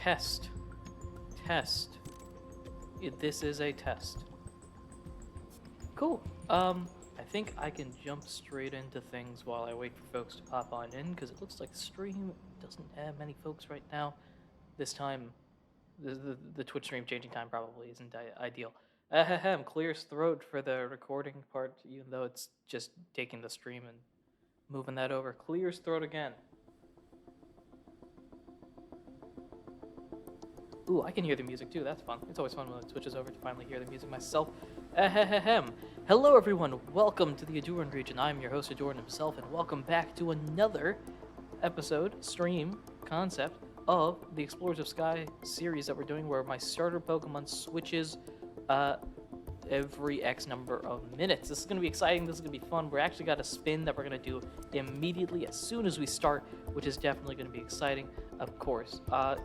Test. Test. This is a test. Cool. I think I can jump straight into things while I wait for folks to pop on in, because it looks like the stream doesn't have many folks right now. This time, the Twitch stream changing time probably isn't ideal. Ahem, clears throat for the recording part, even though it's just taking the stream and moving that over. Clears throat again. Ooh, I can hear the music too. That's fun. It's always fun when it switches over to finally hear the music myself. Ahem. Hello, everyone. Welcome to the Adoran region. I'm your host, Adoran himself, and welcome back to another episode, stream, concept of the Explorers of Sky series that we're doing, where my starter Pokemon switches every X number of minutes. This is going to be exciting. This is going to be fun. We're actually got a spin that we're going to do immediately as soon as we start, which is definitely going to be exciting, of course.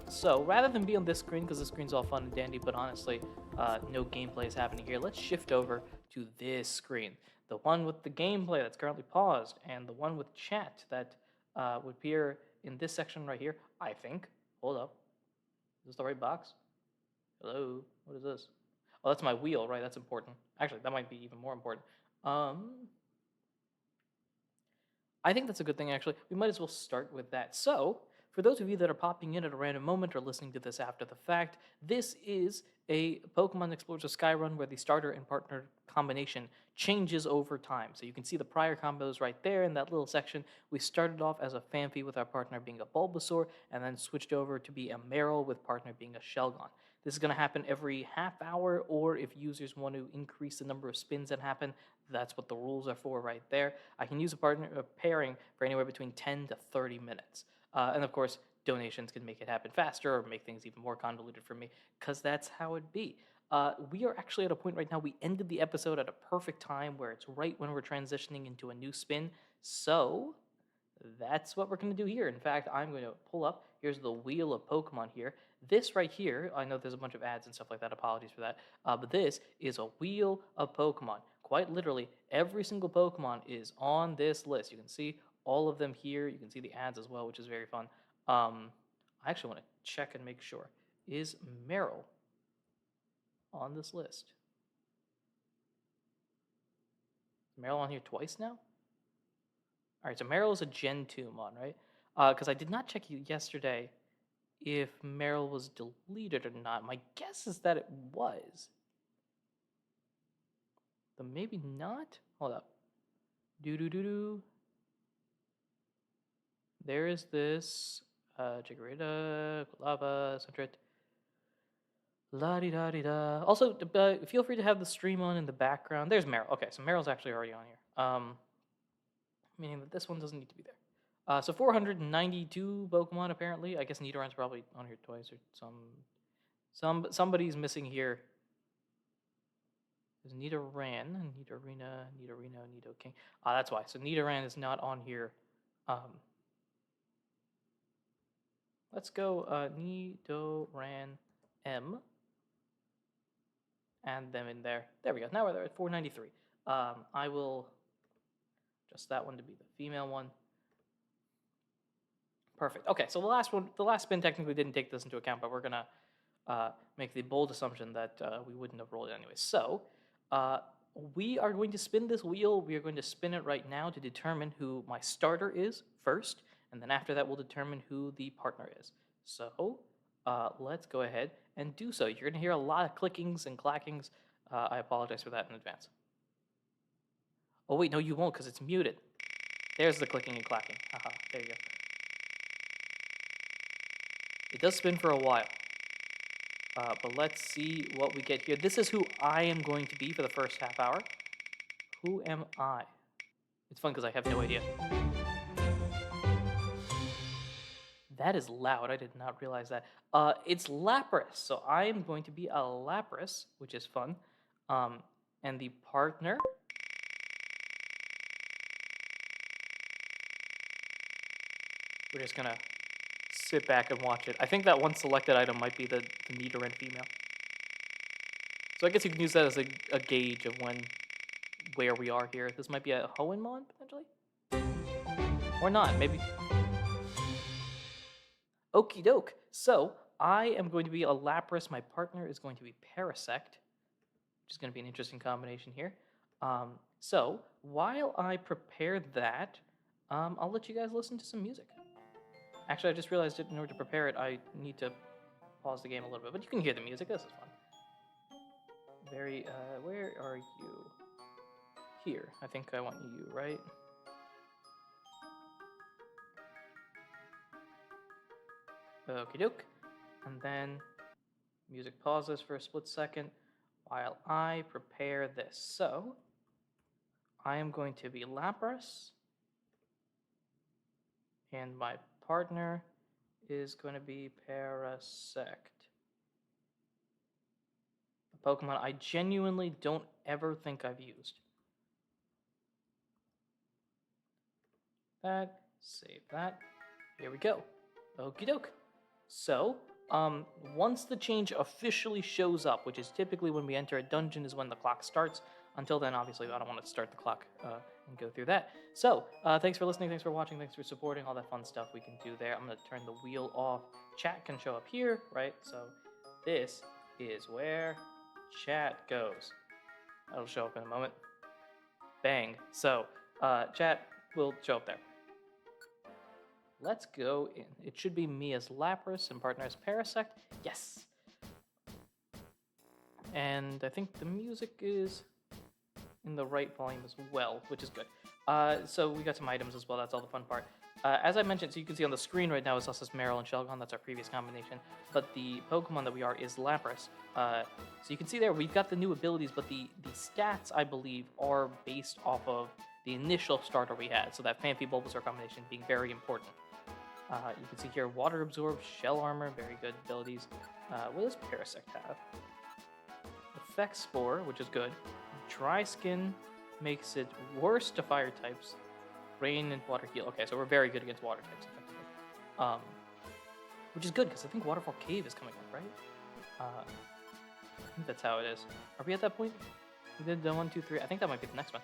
So rather than be on this screen, because this screen's all fun and dandy, but honestly, no gameplay is happening here, let's shift over to this screen. The one with the gameplay that's currently paused, and the one with chat that would appear in this section right here, I think. Hold up. Is this the right box? Hello? What is this? Oh, that's my wheel, right? That's important. Actually, that might be even more important. I think that's a good thing, actually. We might as well start with that. So, for those of you that are popping in at a random moment or listening to this after the fact, this is a Pokemon Explorers of Sky run where the starter and partner combination changes over time. So you can see the prior combos right there in that little section. We started off as a Phanpy with our partner being a Bulbasaur, and then switched over to be a Marill with partner being a Shelgon. This is going to happen every half hour, or if users want to increase the number of spins that happen, that's what the rules are for right there. I can use a pairing for anywhere between 10 to 30 minutes. And of course, donations can make it happen faster or make things even more convoluted for me, because that's how it be. We are actually at a point right now, we ended the episode at a perfect time where it's right when we're transitioning into a new spin. So that's what we're going to do here. In fact, I'm going to pull up. Here's the wheel of Pokemon here. This right here, I know there's a bunch of ads and stuff like that. Apologies for that. But this is a wheel of Pokemon. Quite literally, every single Pokemon is on this list. You can see all of them here. You can see the ads as well, which is very fun. I actually want to check and make sure. Is Marill on this list? Is Marill on here twice now? All right, so Marill is a Gen 2 mon, right? Because I did not check yesterday if Marill was deleted or not. My guess is that it was. But maybe not? Hold up. Do. There is this Chikorita, Lava, Centret. La-di-da-di-da. Also, feel free to have the stream on in the background. There's Marill. Okay, so Marill's actually already on here. Meaning that this one doesn't need to be there. So 492 Pokemon apparently. I guess Nidoran's probably on here twice or somebody's missing here. There's Nidoran, Nidorina, Nidoking. That's why. So Nidoran is not on here. Let's go Nidoran M. And them in there. There we go. Now we're there at 493. I will adjust that one to be the female one. Perfect. Okay, so the last spin technically didn't take this into account, but we're gonna make the bold assumption that we wouldn't have rolled it anyway. So we are going to spin this wheel. We are going to spin it right now to determine who my starter is first, and then after that we'll determine who the partner is. So let's go ahead and do so. You're gonna hear a lot of clickings and clackings. I apologize for that in advance. Oh wait, no you won't, because it's muted. There's the clicking and clacking. Haha, there you go. It does spin for a while. But let's see what we get here. This is who I am going to be for the first half hour. Who am I? It's fun because I have no idea. That is loud. I did not realize that. It's Lapras. So I am going to be a Lapras, which is fun. And the partner... We're just going to sit back and watch it. I think that one selected item might be the Nidoran female. So I guess you can use that as a gauge of where we are here. This might be a Hoenn, potentially? Or not, maybe. Okie doke. So, I am going to be a Lapras. My partner is going to be Parasect, which is going to be an interesting combination here. So while I prepare that, I'll let you guys listen to some music. Actually, I just realized that in order to prepare it, I need to pause the game a little bit, but you can hear the music. This is fun. Where are you? Here. I think I want you, right? Okie doke. And then music pauses for a split second while I prepare this. So I am going to be Lapras, and my partner is going to be Parasect. A Pokemon I genuinely don't ever think I've used. That, save that. Here we go. Okie doke. So, once the change officially shows up, which is typically when we enter a dungeon, is when the clock starts. Until then, obviously, I don't want to start the clock and go through that. So, thanks for listening, thanks for watching, thanks for supporting, all that fun stuff we can do there. I'm going to turn the wheel off. Chat can show up here, right? So, this is where chat goes. That'll show up in a moment. Bang. So, chat will show up there. Let's go in. It should be me as Lapras and partner as Parasect. Yes. And I think the music is in the right volume as well, which is good. So we got some items as well. That's all the fun part. As I mentioned, so you can see on the screen right now is us as Marill and Shelgon. That's our previous combination. But the Pokemon that we are is Lapras. So you can see there we've got the new abilities, but the stats, I believe, are based off of the initial starter we had. So that Phanpy Bulbasaur combination being very important. You can see here Water Absorb, Shell Armor, very good abilities. What does Parasect have? Effect Spore, which is good. Dry Skin makes it worse to fire types. Rain and Water Heal. Okay, so we're very good against water types, effectively. Which is good, because I think Waterfall Cave is coming up, right? I think that's how it is. Are we at that point? We did the 1, 2, 3. I think that might be the next one.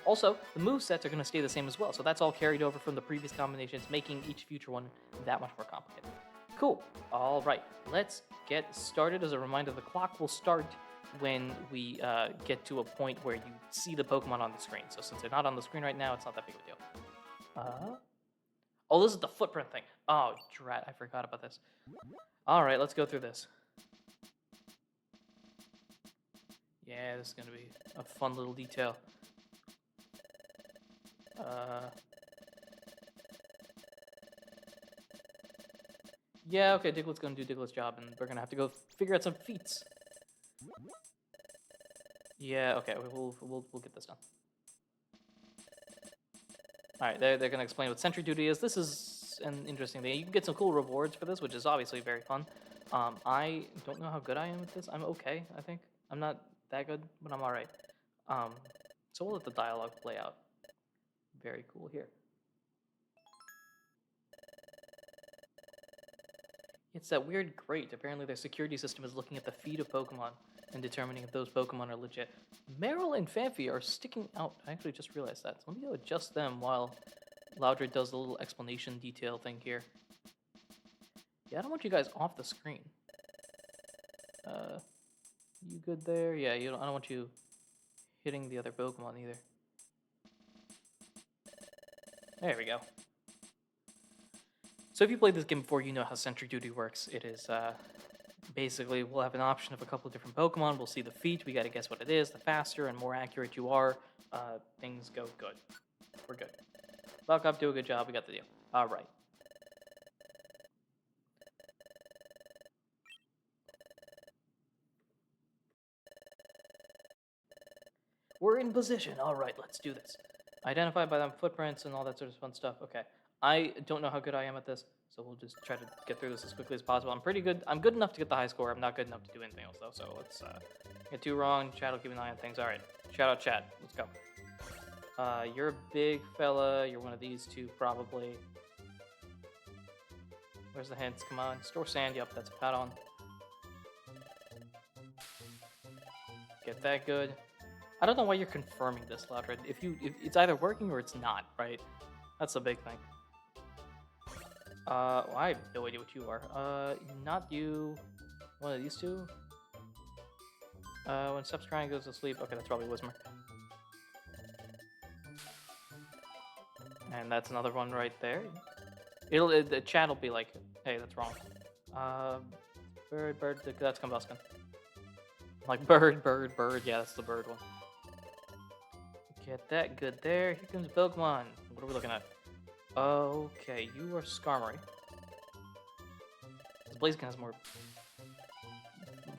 Also, the movesets are going to stay the same as well, so that's all carried over from the previous combinations, making each future one that much more complicated. Cool. All right, let's get started. As a reminder, the clock will start when we get to a point where you see the Pokemon on the screen. So since they're not on the screen right now, it's not that big of a deal. Oh, this is the footprint thing. Oh, drat, I forgot about this. All right, let's go through this. Yeah, this is going to be a fun little detail. Yeah, okay, Diglett's going to do Diglett's job, and we're going to have to go figure out some feats. Yeah, okay, we'll get this done. Alright, they're going to explain what Sentry Duty is. This is an interesting thing. You can get some cool rewards for this, which is obviously very fun. I don't know how good I am at this. I'm okay, I think. I'm not that good, but I'm alright. So we'll let the dialogue play out. Very cool here. It's that weird grate. Apparently their security system is looking at the feed of Pokemon and determining if those Pokemon are legit. Marill and Phanpy are sticking out. I actually just realized that. So let me go adjust them while Loudred does the little explanation detail thing here. Yeah, I don't want you guys off the screen. You good there? Yeah, I don't want you hitting the other Pokemon either. There we go. So if you played this game before, you know how Sentry Duty works. It is, basically, we'll have an option of a couple of different Pokemon. We'll see the feat. We gotta guess what it is. The faster and more accurate you are, things go good. We're good. Buck up, do a good job. We got the deal. All right. We're in position. All right, let's do this. Identify by them footprints and all that sort of fun stuff. Okay. I don't know how good I am at this, so we'll just try to get through this as quickly as possible. I'm pretty good. I'm good enough to get the high score. I'm not good enough to do anything else, though, so let's get 2 wrong. Chat will keep an eye on things. All right. Shout out chat. Let's go. You're a big fella. You're one of these two, probably. Where's the hints? Come on. Store sand. Yep, that's a pat on. Get that good. I don't know why you're confirming this, Loudred. If it's either working or it's not, right? That's the big thing. Well, I have no idea what you are. Not you. One of these two. When Steps crying goes to sleep. Okay, that's probably Whismer. And that's another one right there. The chat will be like, hey, that's wrong. Bird, that's Combuskin. Like bird, bird. Yeah, that's the bird one. Get that good there. Here comes Pokemon. What are we looking at? Okay, you are Skarmory. This Blaziken has more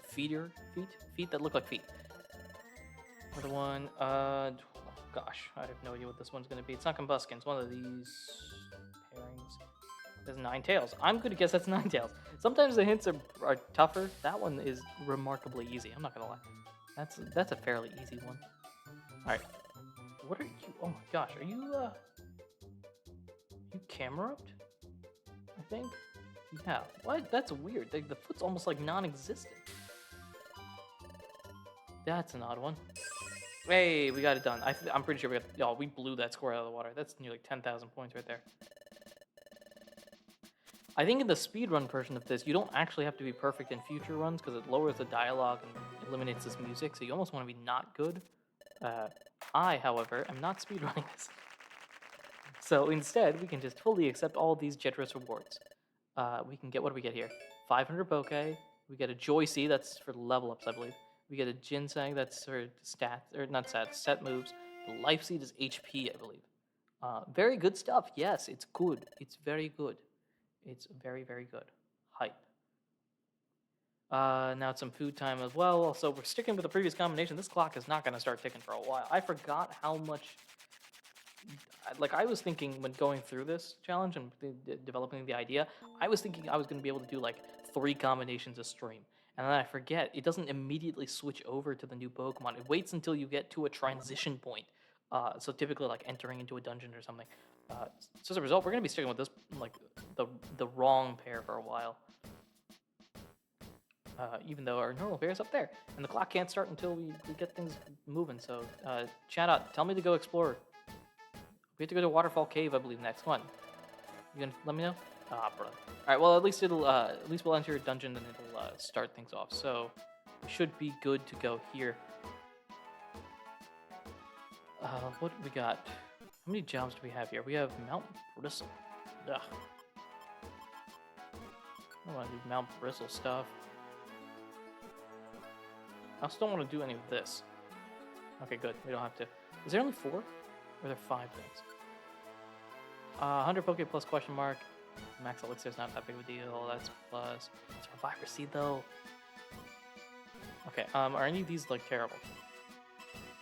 feet that look like feet. Another one. Gosh, I have no idea what this one's gonna be. It's not Combuskin. It's one of these pairings. There's Ninetales. I'm gonna guess that's Ninetales. Sometimes the hints are tougher. That one is remarkably easy. I'm not gonna lie. That's a fairly easy one. All right. What are you? Oh my gosh, are you Camerupt? I think. Yeah. What? That's weird. The foot's almost like non-existent. That's an odd one. Hey, we got it done. I'm pretty sure we blew that score out of the water. That's nearly 10,000 points right there. I think in the speedrun version of this, you don't actually have to be perfect in future runs because it lowers the dialogue and eliminates this music, so you almost want to be not good. I, however, am not speedrunning this. So instead, we can just fully accept all of these generous rewards. We can get, what do we get here? 500 Poke. We get a Joycey, that's for level ups, I believe. We get a Ginseng, that's for stats, or not stats, set moves. The Life Seed is HP, I believe. Very good stuff. Yes, it's good. It's very good. It's very, very good. Hype. Now it's some food time as well. So we're sticking with the previous combination. This clock is not going to start ticking for a while. I forgot how much... Like, I was thinking when going through this challenge and developing the idea, I was thinking I was going to be able to do, like, 3 combinations a stream. And then I forget, it doesn't immediately switch over to the new Pokemon. It waits until you get to a transition point. So typically, like, entering into a dungeon or something. So as a result, we're going to be sticking with this, like, the wrong pair for a while. Even though our normal pair is up there. And the clock can't start until we get things moving. So, chat out, tell me to go explore. We have to go to Waterfall Cave, I believe, next one. You gonna let me know? Ah, brother. Alright, well, at least we'll enter a dungeon and it'll start things off. So, we should be good to go here. What do we got? How many jobs do we have here? We have Mount Bristle. Ugh. I don't want to do Mount Bristle stuff. I also don't want to do any of this. Okay, good. We don't have to. Is there only 4? Or are there 5 things? 100 Poke plus question mark. Max Elixir is not that big of a deal. That's plus. Survivor Seed, though. Okay, are any of these, like, terrible?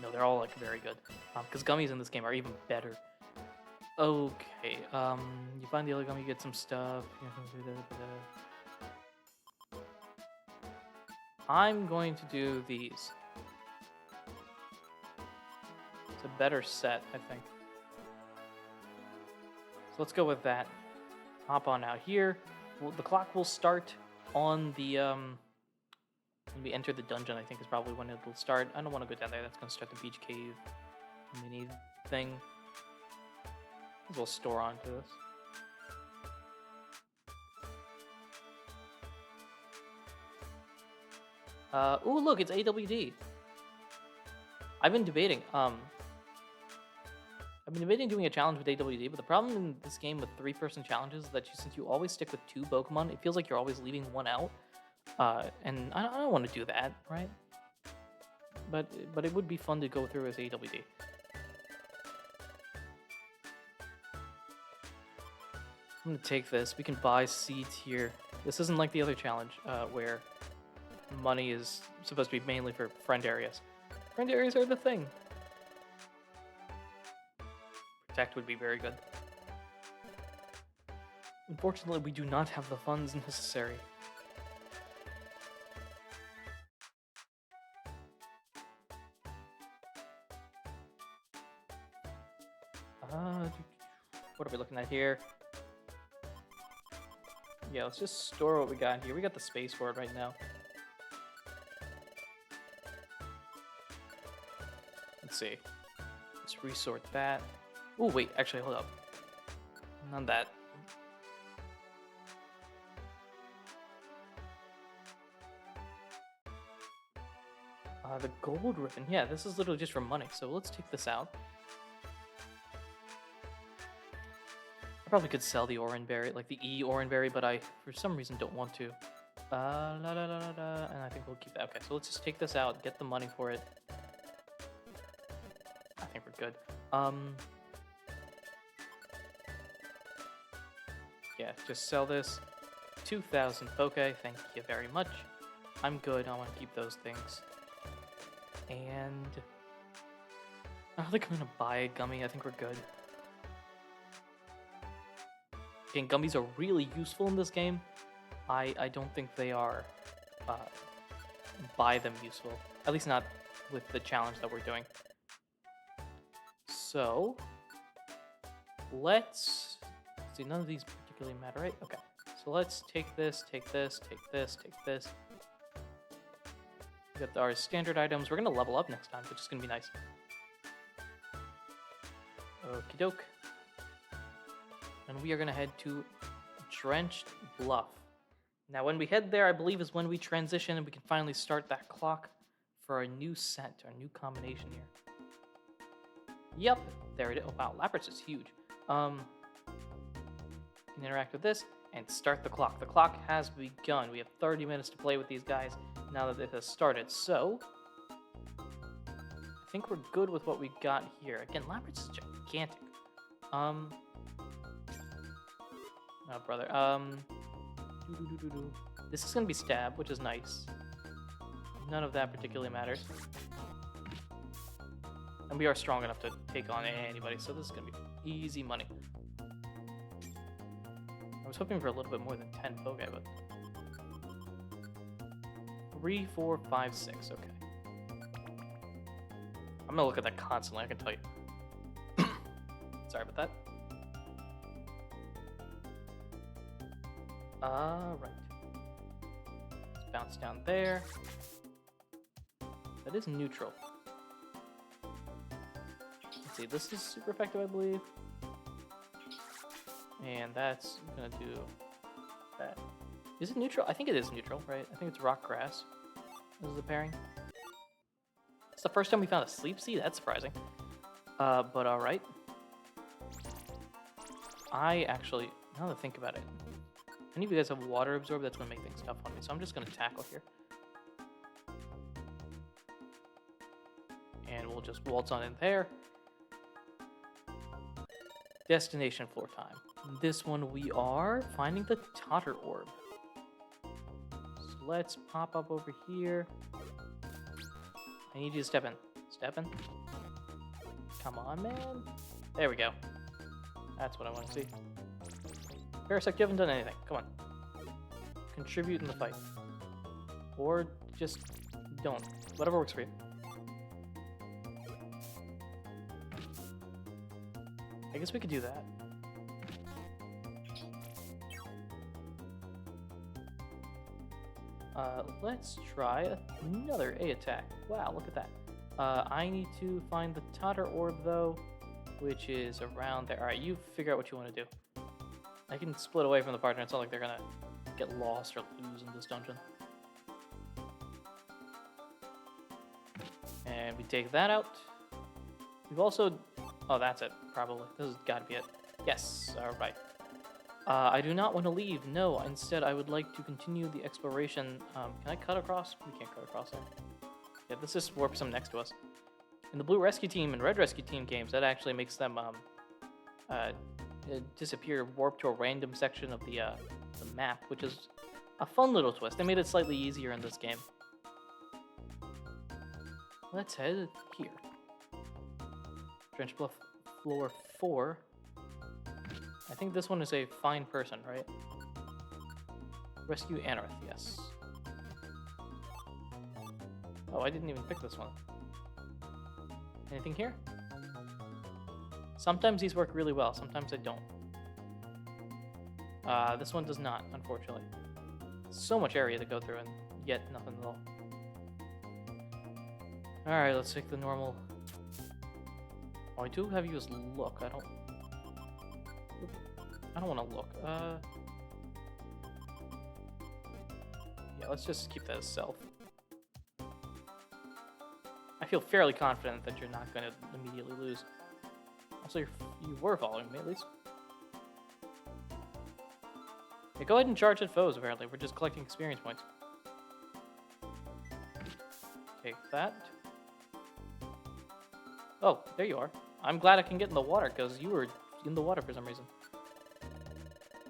No, they're all, like, very good. Because gummies in this game are even better. Okay, you find the other gummy, you get some stuff. I'm going to do these. It's a better set, I think. So let's go with that. Hop on out here. Well, the clock will start on the, when we enter the dungeon, I think is probably when it'll start. I don't want to go down there. That's going to start the beach cave mini thing. We'll store onto this. Ooh, look, it's AWD. I've been debating doing a challenge with AWD, but the problem in this game with 3-person challenges is that since you always stick with 2 Pokemon, it feels like you're always leaving one out. And I don't want to do that, right? But it would be fun to go through as AWD. I'm gonna take this. We can buy seeds here. This isn't like the other challenge, where money is supposed to be mainly for friend areas. Friend areas are the thing. Protect would be very good. Unfortunately, we do not have the funds necessary. What are we looking at here? Yeah, let's just store what we got here. We got the space for it right now. Let's see. Let's resort that. Oh, wait, actually, hold up. Not that. The gold ribbon. Yeah, this is literally just for money. So let's take this out. I probably could sell the Oranberry, like the E Oranberry, but I, for some reason, don't want to. And I think we'll keep that. Okay, so let's just take this out, get the money for it. I think we're good. Yeah, just sell this. 2,000 Poke, thank you very much. I'm good, I want to keep those things. And I don't think I'm gonna buy a gummy, I think we're good. Again, gummies are really useful in this game. I don't think they are buy them useful. At least not with the challenge that we're doing. So let's see, none of these particularly matter, right? Okay. So let's take this, take this, take this, take this. We got our standard items. We're gonna level up next time, which is gonna be nice. Okie doke. And we are gonna head to Drenched Bluff. Now, when we head there, I believe is when we transition and we can finally start that clock for our new set, our new combination here. Yep, there it is. Oh, wow, Lapras is huge. You can interact with this and start the clock. The clock has begun. We have 30 minutes to play with these guys now that it has started. So, I think we're good with what we got here. Again, Lapras is gigantic. Oh, brother. This is going to be stab, which is nice. None of that particularly matters. And we are strong enough to take on anybody, so this is going to be easy money. I was hoping for a little bit more than 10 Poke, but... 3, 4, 5, 6, okay. I'm going to look at that constantly, I can tell you. Sorry about that. Right. Let's bounce down there. That is neutral. Let's see, this is super effective, I believe. And that's gonna do that. Is it neutral? I think it is neutral, right? I think it's rock grass. This is the pairing. It's the first time we found a sleep seed? That's surprising. But alright. I actually, now that I think about it, any of you guys have water absorb, that's going to make things tough on me. So I'm just going to tackle here. And we'll just waltz on in there. Destination floor time. This one we are finding the Totter Orb. So let's pop up over here. I need you to step in. Step in. Come on, man. There we go. That's what I want to see. Parasect, you haven't done anything. Come on. Contribute in the fight. Or just don't. Whatever works for you. I guess we could do that. Let's try another A attack. Wow, look at that. I need to find the Totter Orb, though, which is around there. Alright, you figure out what you want to do. I can split away from the partner. It's not like they're gonna get lost or lose in this dungeon. And we take that out. We've also... Oh, that's it, probably. This has got to be it. Yes, alright. I do not want to leave. No, instead I would like to continue the exploration. Can I cut across? We can't cut across there. Yeah, this just warps them next to us. In the Blue Rescue Team and Red Rescue Team games, that actually makes them disappear, warp to a random section of the map, which is a fun little twist. They made it slightly easier in this game. Let's head here. Drenched Bluff floor 4. I think this one is a fine person, right? Rescue Anarth, yes. Oh, I didn't even pick this one. Anything here? Sometimes these work really well, sometimes they don't. This one does not, unfortunately. So much area to go through and yet nothing at all. Alright, let's take the normal... Oh, I do have you as look. I don't want to look. Yeah, let's just keep that as self. feel fairly confident that you're not going to immediately lose. Also, you were following me, at least. Yeah, go ahead and charge at foes, apparently. We're just collecting experience points. Take that. Oh, there you are. I'm glad I can get in the water, because you were in the water for some reason.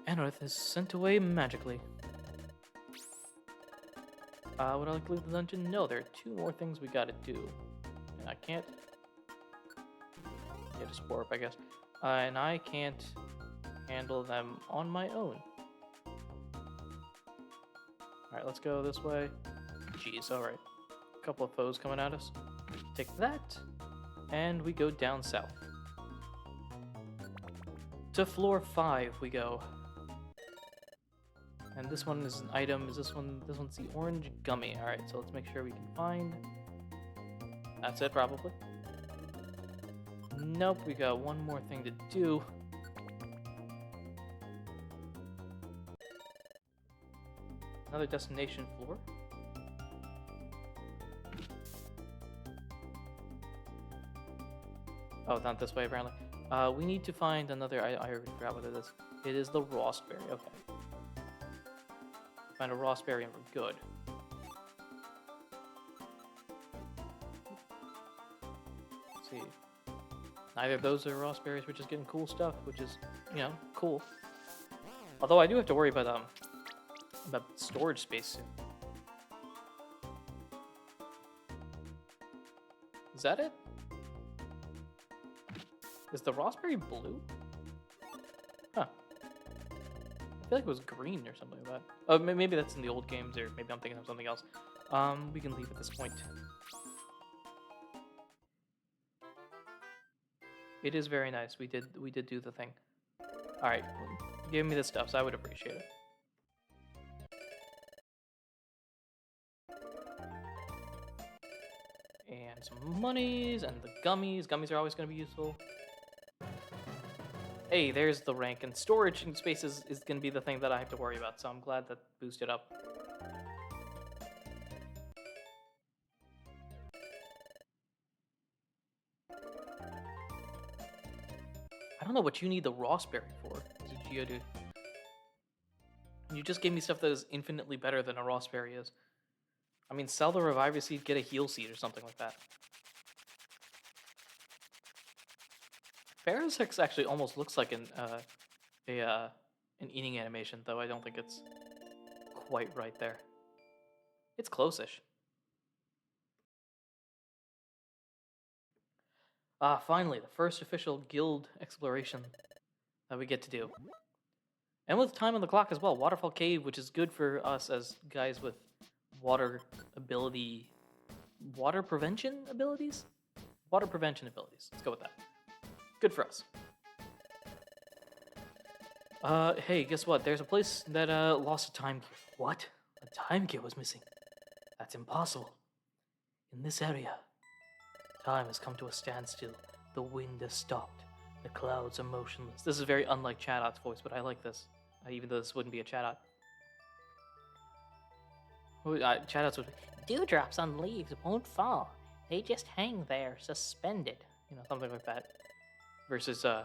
Anorith is sent away magically. Would I like to leave the dungeon? No, there are 2 more things we gotta do. And I can't... Get a spore up, I guess. And I can't handle them on my own. Alright, let's go this way. Jeez, alright. A couple of foes coming at us. Take that. And we go down south. To floor 5 we go. And this one is an item. Is this one? This one's the orange gummy. Alright, so let's make sure we can find... That's it, probably. Nope, we got one more thing to do. Another destination floor. Oh, not this way, apparently. We need to find another... I already forgot what it is. It is the Rawsberry. Okay. Find a Rawsberry and we're good. Let's see. Neither of those are Rawsberries. We're just getting cool stuff, which is, you know, cool. Although I do have to worry about storage space soon. Is that it? Is the Rawsberry blue? Huh. I feel like it was green or something like that. Oh, maybe that's in the old games, or maybe I'm thinking of something else. We can leave at this point. It is very nice. We did do the thing. All right, give me the stuff, so I would appreciate it. And some monies and the gummies. Gummies are always going to be useful. Hey, there's the rank, and storage and space is going to be the thing that I have to worry about, so I'm glad that boosted up. I don't know what you need the Rawsberry for as a Geodude. You just gave me stuff that is infinitely better than a Rawsberry is. I mean, sell the Reviver Seed, get a Heal Seed or something like that. Parasect actually almost looks like an eating animation, though I don't think it's quite right there. It's close-ish. Finally, the first official guild exploration that we get to do. And with time on the clock as well. Waterfall Cave, which is good for us as guys with water prevention abilities? Water prevention abilities. Let's go with that. Good for us. Hey, guess what? There's a place that lost a time gear. What? A time gear was missing? That's impossible. In this area, time has come to a standstill. The wind has stopped. The clouds are motionless. This is very unlike Chadot's voice, but I like this. Even though this wouldn't be a Chadot. Chadot's would be, dewdrops on leaves won't fall. They just hang there, suspended. You know, something like that. Versus an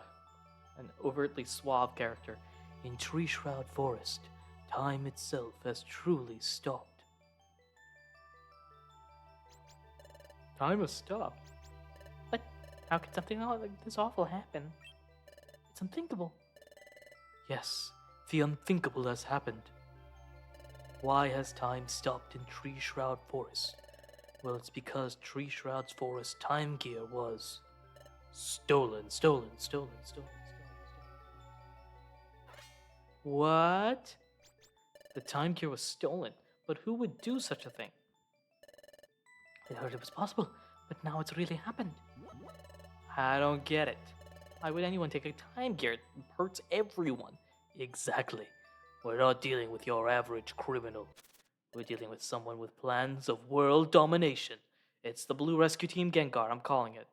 overtly suave character. In Tree Shroud Forest, time itself has truly stopped. Time has stopped? But how could something like this awful happen? It's unthinkable. Yes, the unthinkable has happened. Why has time stopped in Tree Shroud Forest? Well, it's because Tree Shroud's Forest time gear was stolen. What? The time gear was stolen, but who would do such a thing? I heard it was possible, but now it's really happened. I don't get it. Why would anyone take a time gear? It hurts everyone. Exactly. We're not dealing with your average criminal. We're dealing with someone with plans of world domination. It's the Blue Rescue Team Gengar, I'm calling it.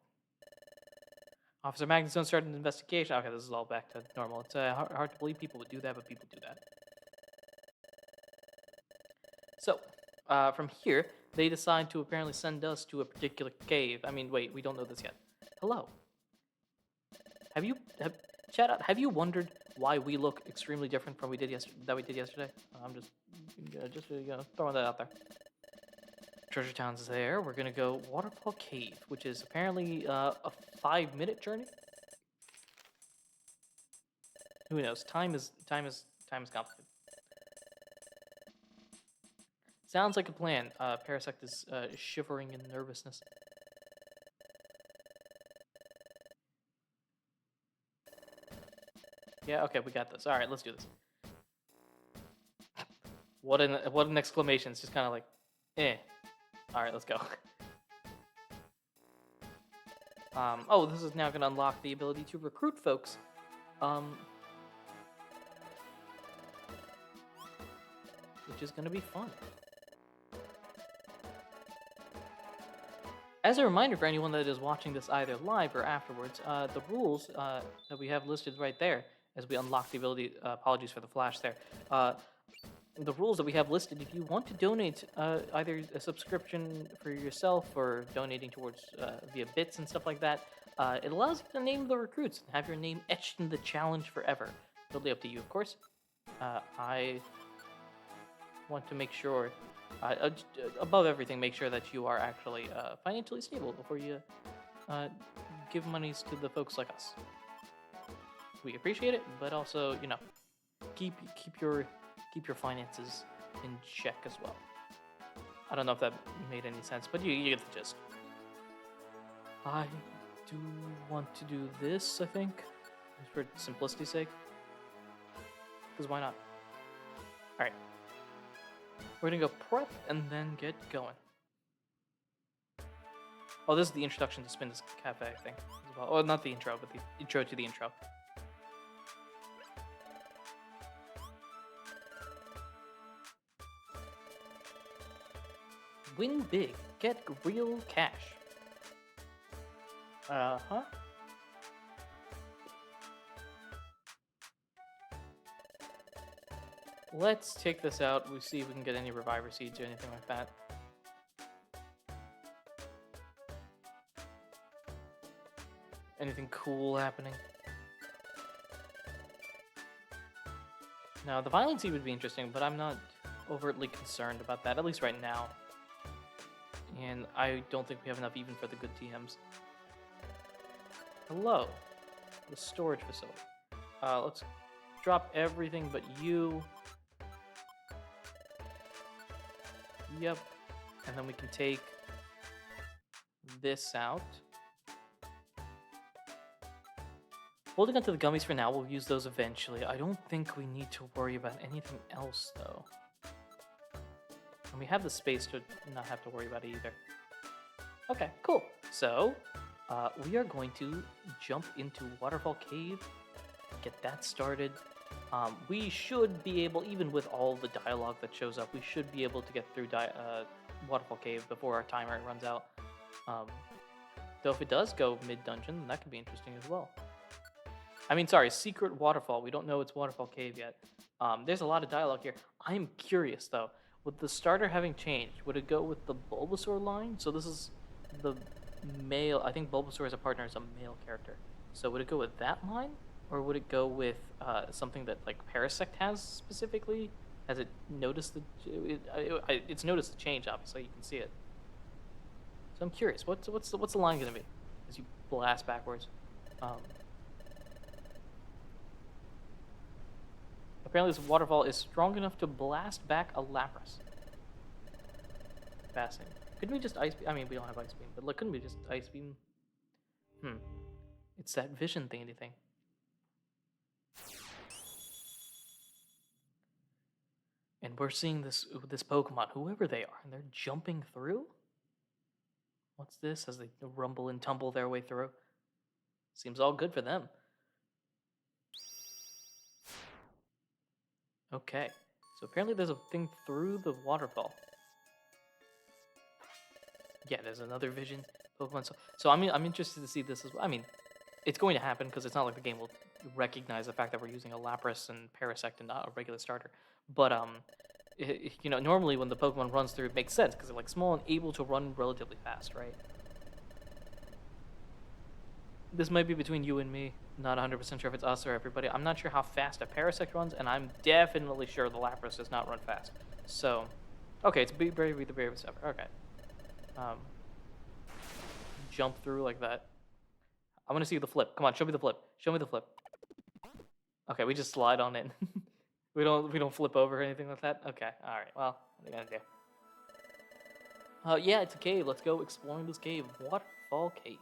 Officer Magnusson started an investigation. Okay, this is all back to normal. It's hard to believe people would do that, but people do that. So, from here, they decide to apparently send us to a particular cave. I mean, wait, we don't know this yet. Hello. Chat out, have you wondered why we look extremely different from we did yesterday? I'm just throwing that out there. Treasure Town's there. We're gonna go Waterfall Cave, which is apparently a 5-minute journey. Who knows? Time is complicated. Sounds like a plan. Parasect is shivering in nervousness. Yeah, okay, we got this. All right, let's do this. What an exclamation! It's just kind of like, eh. All right, let's go. Oh, this is now going to unlock the ability to recruit folks. Which is going to be fun. As a reminder for anyone that is watching this either live or afterwards, the rules that we have listed right there as we unlock the ability, apologies for the flash there, the rules that we have listed, if you want to donate either a subscription for yourself or donating towards via bits and stuff like that, it allows you to name the recruits and have your name etched in the challenge forever. Totally up to you, of course. I want to make sure, above everything, make sure that you are actually financially stable before you give monies to the folks like us. We appreciate it, but also, you know, keep your finances in check as well. I don't know if that made any sense, but you get the gist. I do want to do this, I think, just for simplicity's sake. Because why not? Alright. We're gonna go prep and then get going. Oh, this is the introduction to Spin's Cafe, I think, as well. Oh, not the intro, but the intro to the intro. Win big, get real cash. Uh-huh. Let's take this out. We'll see if we can get any reviver seeds or anything like that. Anything cool happening? No, the violent seed would be interesting, but I'm not overtly concerned about that, at least right now. And I don't think we have enough even for the good TMs. Hello. The storage facility. Let's drop everything but you. Yep. And then we can take this out. Holding on to the gummies for now, we'll use those eventually. I don't think we need to worry about anything else, though. And we have the space to not have to worry about it either. Okay, cool. So, we are going to jump into Waterfall Cave, get that started. We should be able, even with all the dialogue that shows up, we should be able to get through Waterfall Cave before our timer runs out. Though if it does go mid-dungeon, that could be interesting as well. I mean, sorry, Secret Waterfall. We don't know it's Waterfall Cave yet. There's a lot of dialogue here. I'm curious, though. With the starter having changed, would it go with the Bulbasaur line? So this is the male. I think Bulbasaur as a partner is a male character. So would it go with that line? Or would it go with something that like Parasect has specifically? Has it noticed it's noticed the change, obviously. You can see it. So I'm curious. What's the line going to be as you blast backwards? Apparently this waterfall is strong enough to blast back a Lapras. Fascinating. Couldn't we just Ice Beam? I mean, we don't have Ice Beam, but look, couldn't we just Ice Beam? It's that vision thingy thing. And we're seeing this Pokemon, whoever they are, and they're jumping through? What's this as they rumble and tumble their way through? Seems all good for them. Okay, so apparently there's a thing through the waterfall. Yeah, there's another vision Pokemon. So I'm interested to see this as well. I mean, it's going to happen because it's not like the game will recognize the fact that we're using a Lapras and Parasect and not a regular starter. But you know, normally when the Pokemon runs through, it makes sense because they're like small and able to run relatively fast, right? This might be between you and me. Not 100% sure if it's us or everybody. I'm not sure how fast a Parasect runs, and I'm definitely sure the Lapras does not run fast. So, okay, it's Be Brave, be the bravest ever. Okay. Um, jump through like that. I want to see the flip. Come on, show me the flip. Show me the flip. Okay, we just slide on it. we don't flip over or anything like that. Okay, all right. Well, what are you gonna do? Yeah, it's a cave. Let's go exploring this cave. Waterfall Cave.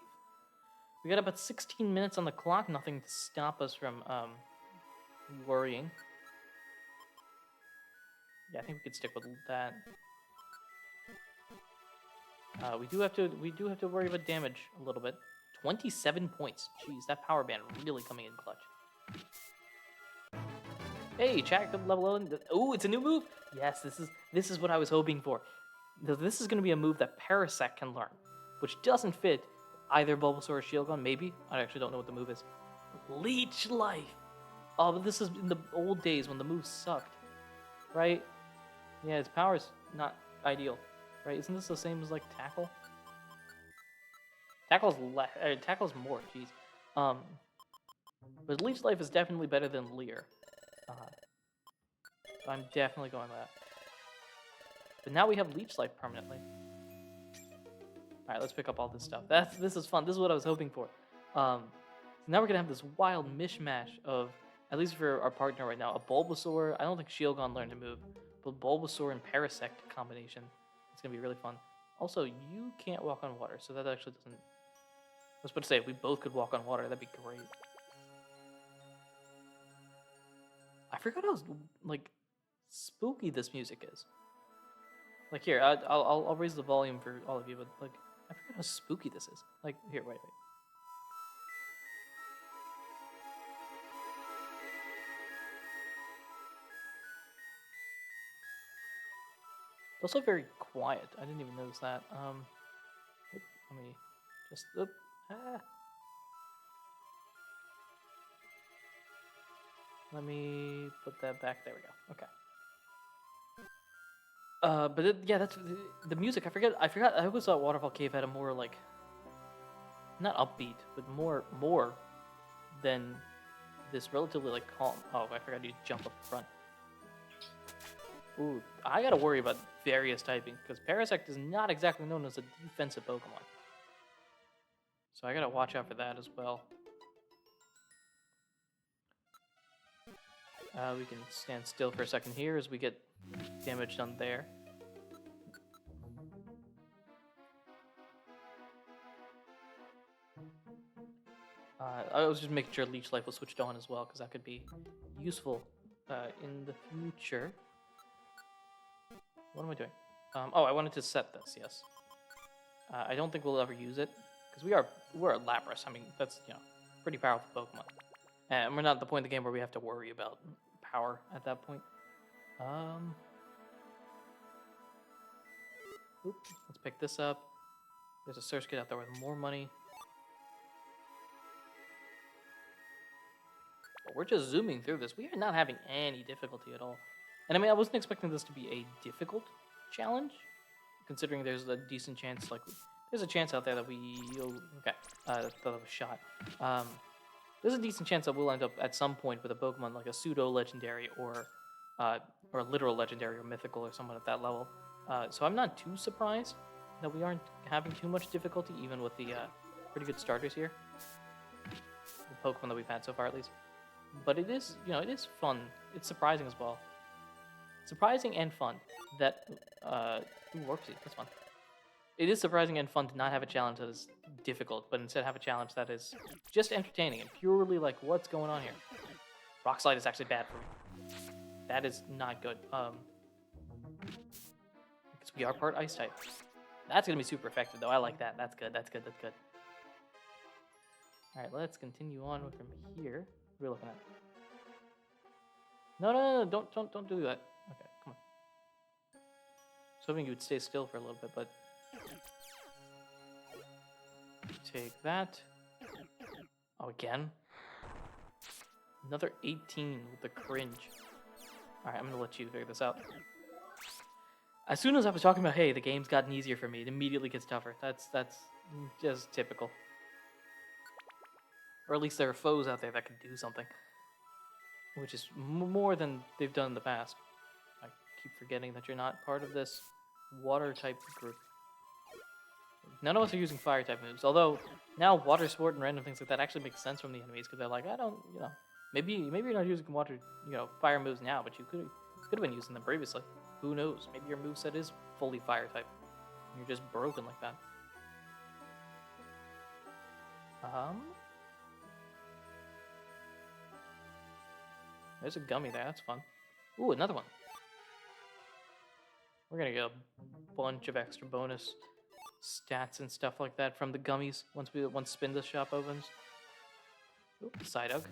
We got about 16 minutes on the clock. Nothing to stop us from worrying. Yeah, I think we could stick with that. We do have to worry about damage a little bit. 27 points. Jeez, that power band really coming in clutch. Hey, check the level 11. Oh, it's a new move. Yes, this is what I was hoping for. This is going to be a move that Parasect can learn, which doesn't fit either Bulbasaur or Shieldgun. Maybe I actually don't know what the move is. Leech Life. Oh, but this is in the old days when the move sucked, right? Yeah, its power's not ideal, right? Isn't this the same as like Tackle? Tackle's more. Jeez. But Leech Life is definitely better than Leer. So I'm definitely going with that. But now we have Leech Life permanently. Alright, let's pick up all this stuff. This is fun. This is what I was hoping for. So now we're going to have this wild mishmash of, at least for our partner right now, a Bulbasaur. I don't think Shieldgun learned to move, but Bulbasaur and Parasect combination. It's going to be really fun. Also, you can't walk on water, so that actually doesn't... I was about to say, if we both could walk on water, that'd be great. I forgot how, like, spooky this music is. Like, here, I'll raise the volume for all of you, but, like, I forgot how spooky this is. Like, here, wait. It's also very quiet. I didn't even notice that. Let me just... Let me put that back. There we go. Okay. But yeah, that's the music. I forgot. I always thought Waterfall Cave had a more like, not upbeat, but more than this relatively like calm. Oh, I forgot to jump up front. Ooh, I gotta worry about various typing because Parasect is not exactly known as a defensive Pokemon. So I gotta watch out for that as well. We can stand still for a second here as we get damage done there. I was just making sure Leech Life was switched on as well, because that could be useful in the future. What am I doing? Oh, I wanted to set this, yes. I don't think we'll ever use it, because we're a Lapras. I mean, that's, you know, pretty powerful Pokemon. And we're not at the point in the game where we have to worry about power at that point. Let's pick this up. There's a Surge Kit out there with more money. But we're just zooming through this. We are not having any difficulty at all. And I mean, I wasn't expecting this to be a difficult challenge, considering there's a decent chance, like, there's a chance out there that okay, that was shot. There's a decent chance that we'll end up at some point with a Pokemon like a pseudo-legendary or literal legendary or mythical or someone at that level. So I'm not too surprised that we aren't having too much difficulty, even with the pretty good starters here. The Pokemon that we've had so far, at least. But it is, you know, it is fun. It's surprising as well. Surprising and fun that, ooh, Warpsy, that's fun. It is surprising and fun to not have a challenge that is difficult, but instead have a challenge that is just entertaining and purely like, what's going on here? Rock Slide is actually bad for me. That is not good. Because we are part Ice type. That's going to be super effective, though. I like that. That's good. That's good. That's good. All right, let's continue on from here. What are we looking at? No, don't do that. Okay, come on. I was hoping you would stay still for a little bit, but take that. Oh, again? Another 18 with the cringe. Alright, I'm gonna let you figure this out. As soon as I was talking about, hey, the game's gotten easier for me, it immediately gets tougher. That's just typical. Or at least there are foes out there that can do something, which is more than they've done in the past. I keep forgetting that you're not part of this water type group. None of us are using fire type moves, although now water sport and random things like that actually make sense from the enemies because they're like, I don't, maybe you're not using water, fire moves now, but you could have been using them previously. Who knows? Maybe your moveset is fully fire type. You're just broken like that. There's a gummy there. That's fun. Ooh, another one. We're gonna get a bunch of extra bonus stats and stuff like that from the gummies once Spinda shop opens. Ooh, Psyduck.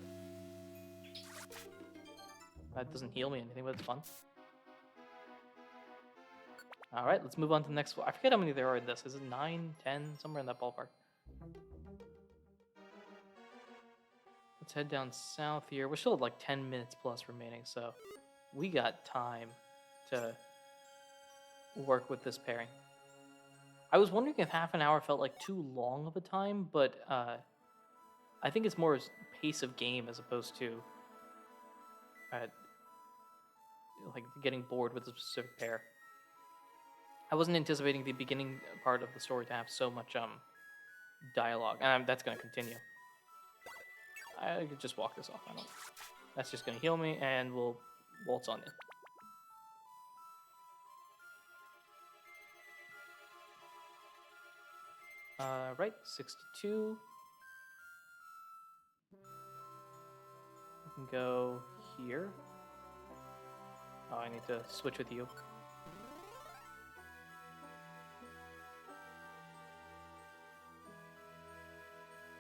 That doesn't heal me anything, but it's fun. Alright, let's move on to the next one. I forget how many there are in this. Is it 9, 10? Somewhere in that ballpark. Let's head down south here. We're still at like 10 minutes plus remaining, so we got time to work with this pairing. I was wondering if half an hour felt like too long of a time, but I think it's more pace of game as opposed to like getting bored with a specific pair. I wasn't anticipating the beginning part of the story to have so much dialogue, and that's going to continue. I could just walk this off. That's just going to heal me, and we'll waltz on in. Right, 62. We can go here. Oh, I need to switch with you.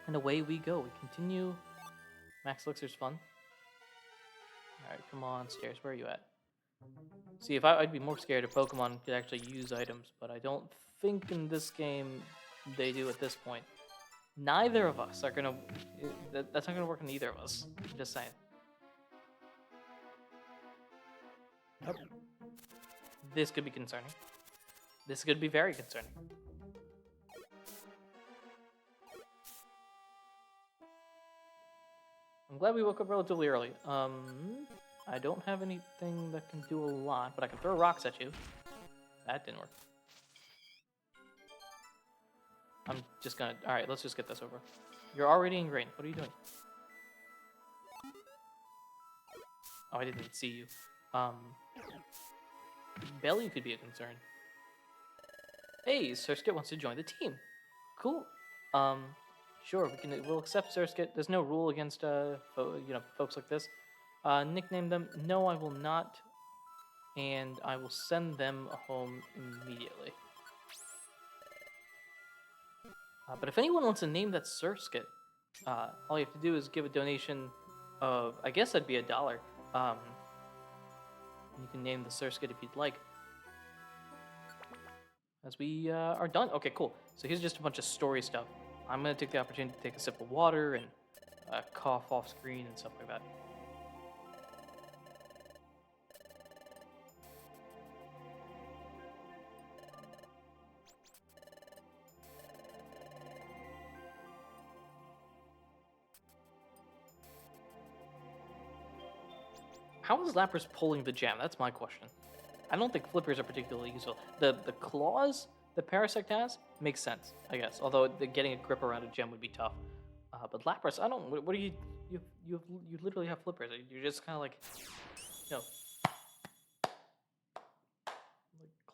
And away we go. We continue. Max Elixir's fun. Alright, come on, stairs. Where are you at? See, if I'd be more scared if Pokemon could actually use items, but I don't think in this game they do at this point. Neither of us are gonna... That's not gonna work on either of us. I'm just saying. Oh. This could be concerning. This could be very concerning. I'm glad we woke up relatively early. I don't have anything that can do a lot, but I can throw rocks at you. That didn't work. I'm just gonna... Alright, let's just get this over. You're already in green. What are you doing? Oh, I didn't even see you. Belly could be a concern. Hey, Surskit wants to join the team. Cool. Sure, we'll accept Surskit. There's no rule against folks like this. Nickname them. No, I will not. And I will send them home immediately. But if anyone wants to name that Surskit, all you have to do is give a donation of, I guess that'd be $1. You can name the Surskit if you'd like. As we are done. Okay, cool. So here's just a bunch of story stuff. I'm going to take the opportunity to take a sip of water and cough off screen and stuff like that. How is Lapras pulling the gem? That's my question. I don't think flippers are particularly useful. The claws that Parasect has makes sense, I guess. Although getting a grip around a gem would be tough. But Lapras, I don't. What do you literally have flippers? You're just kind of like, like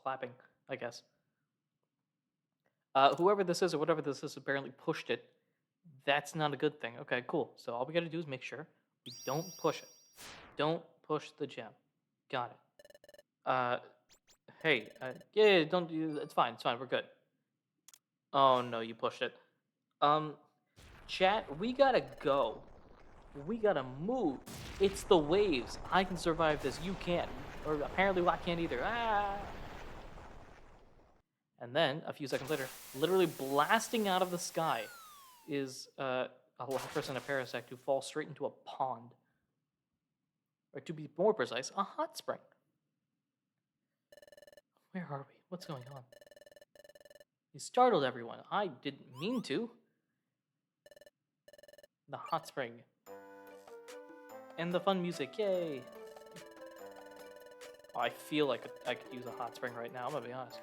clapping, I guess. Whoever this is or whatever this is apparently pushed it. That's not a good thing. Okay, cool. So all we got to do is make sure we don't push it. Don't push the gem. Got it. Hey, yeah, don't. It's fine. It's fine. We're good. Oh no, you pushed it. Chat, we gotta go. We gotta move. It's the waves. I can survive this. You can't. Or apparently I can't either. Ah! And then, a few seconds later, literally blasting out of the sky is a Lapras and a Parasect who fall straight into a pond. Or to be more precise, a hot spring. Where are we? What's going on? You startled everyone. I didn't mean to. The hot spring. And the fun music. Yay. Oh, I feel like I could use a hot spring right now, I'm gonna be honest.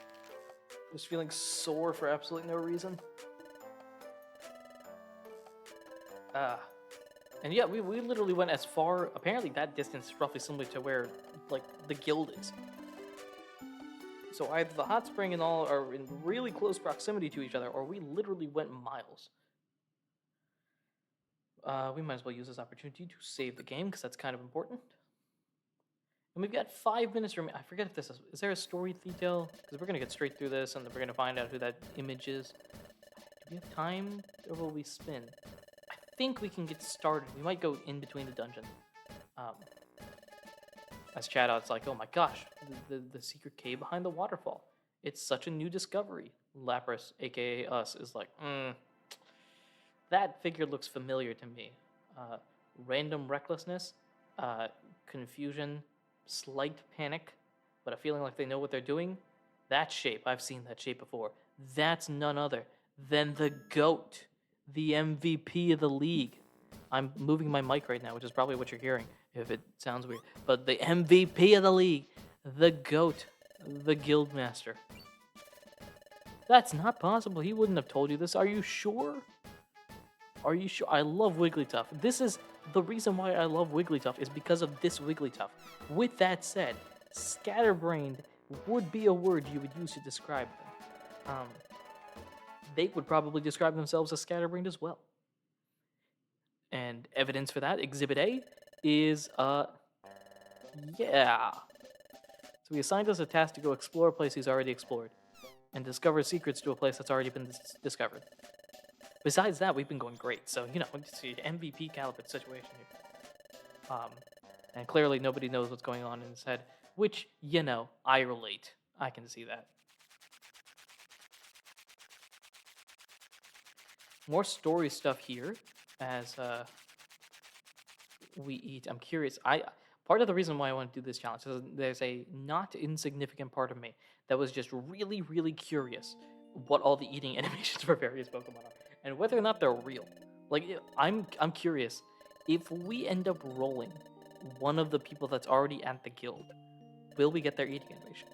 Just feeling sore for absolutely no reason. And yeah, we literally went as far, apparently that distance is roughly similar to where, like, the guild is. So either the hot spring and all are in really close proximity to each other, or we literally went miles. We might as well use this opportunity to save the game, because that's kind of important. And we've got 5 minutes remaining. I forget if this is there a story detail? Because we're going to get straight through this, and then we're going to find out who that image is. Do we have time, or will we spin? I think we can get started. We might go in between the dungeon. As chat out's like, oh my gosh, the secret cave behind the waterfall. It's such a new discovery. Lapras, aka us, is like, that figure looks familiar to me. Random recklessness, confusion, slight panic, but a feeling like they know what they're doing. That shape, I've seen that shape before. That's none other than the GOAT, the MVP of the league. I'm moving my mic right now, which is probably what you're hearing, if it sounds weird. But the MVP of the league, the GOAT, the Guildmaster. That's not possible. He wouldn't have told you this. Are you sure? Are you sure? I love Wigglytuff. This is the reason why I love Wigglytuff, is because of this Wigglytuff. With that said, scatterbrained would be a word you would use to describe them. They would probably describe themselves as scatterbrained as well. And evidence for that, Exhibit A, is, yeah. So he assigned us a task to go explore a place he's already explored, and discover secrets to a place that's already been discovered. Besides that, we've been going great, so, you know, it's an MVP caliber situation here. And clearly nobody knows what's going on in his head, which, you know, I relate. I can see that. More story stuff here as we eat. I'm curious. Part of the reason why I want to do this challenge is there's a not insignificant part of me that was just really, really curious what all the eating animations for various Pokemon are, and whether or not they're real. Like, I'm curious if we end up rolling one of the people that's already at the guild, will we get their eating animation?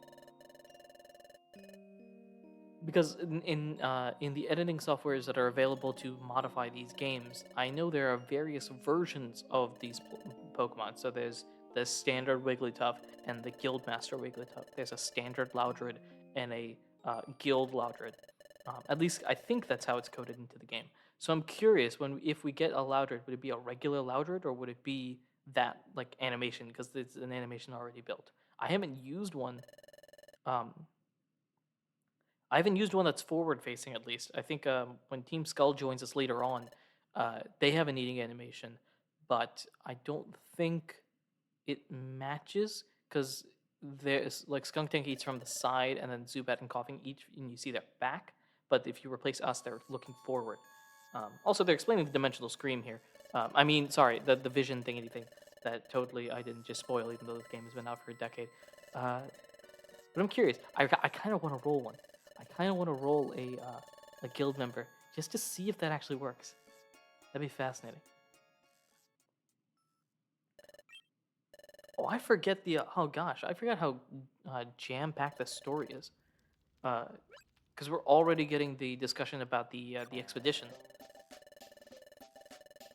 Because in the editing softwares that are available to modify these games, I know there are various versions of these Pokemon. So there's the standard Wigglytuff and the Guildmaster Wigglytuff. There's a standard Loudred and a Guild Loudred. At least I think that's how it's coded into the game. So I'm curious, if we get a Loudred, would it be a regular Loudred, or would it be that, like, animation, because it's an animation already built? I haven't used one. I haven't used one that's forward-facing, at least. I think when Team Skull joins us later on, they have an eating animation, but I don't think it matches, because there's, like, Skuntank eats from the side, and then Zubat and Coughing eat, and you see their back. But if you replace us, they're looking forward. Also, they're explaining the Dimensional Scream here. I mean, sorry, the vision thingy thing that totally I didn't just spoil, even though this game has been out for a decade. But I'm curious. I kind of want to roll one. I kind of want to roll a guild member just to see if that actually works. That'd be fascinating. Oh, I forget oh gosh, I forgot how jam-packed the story is. Because we're already getting the discussion about the expedition.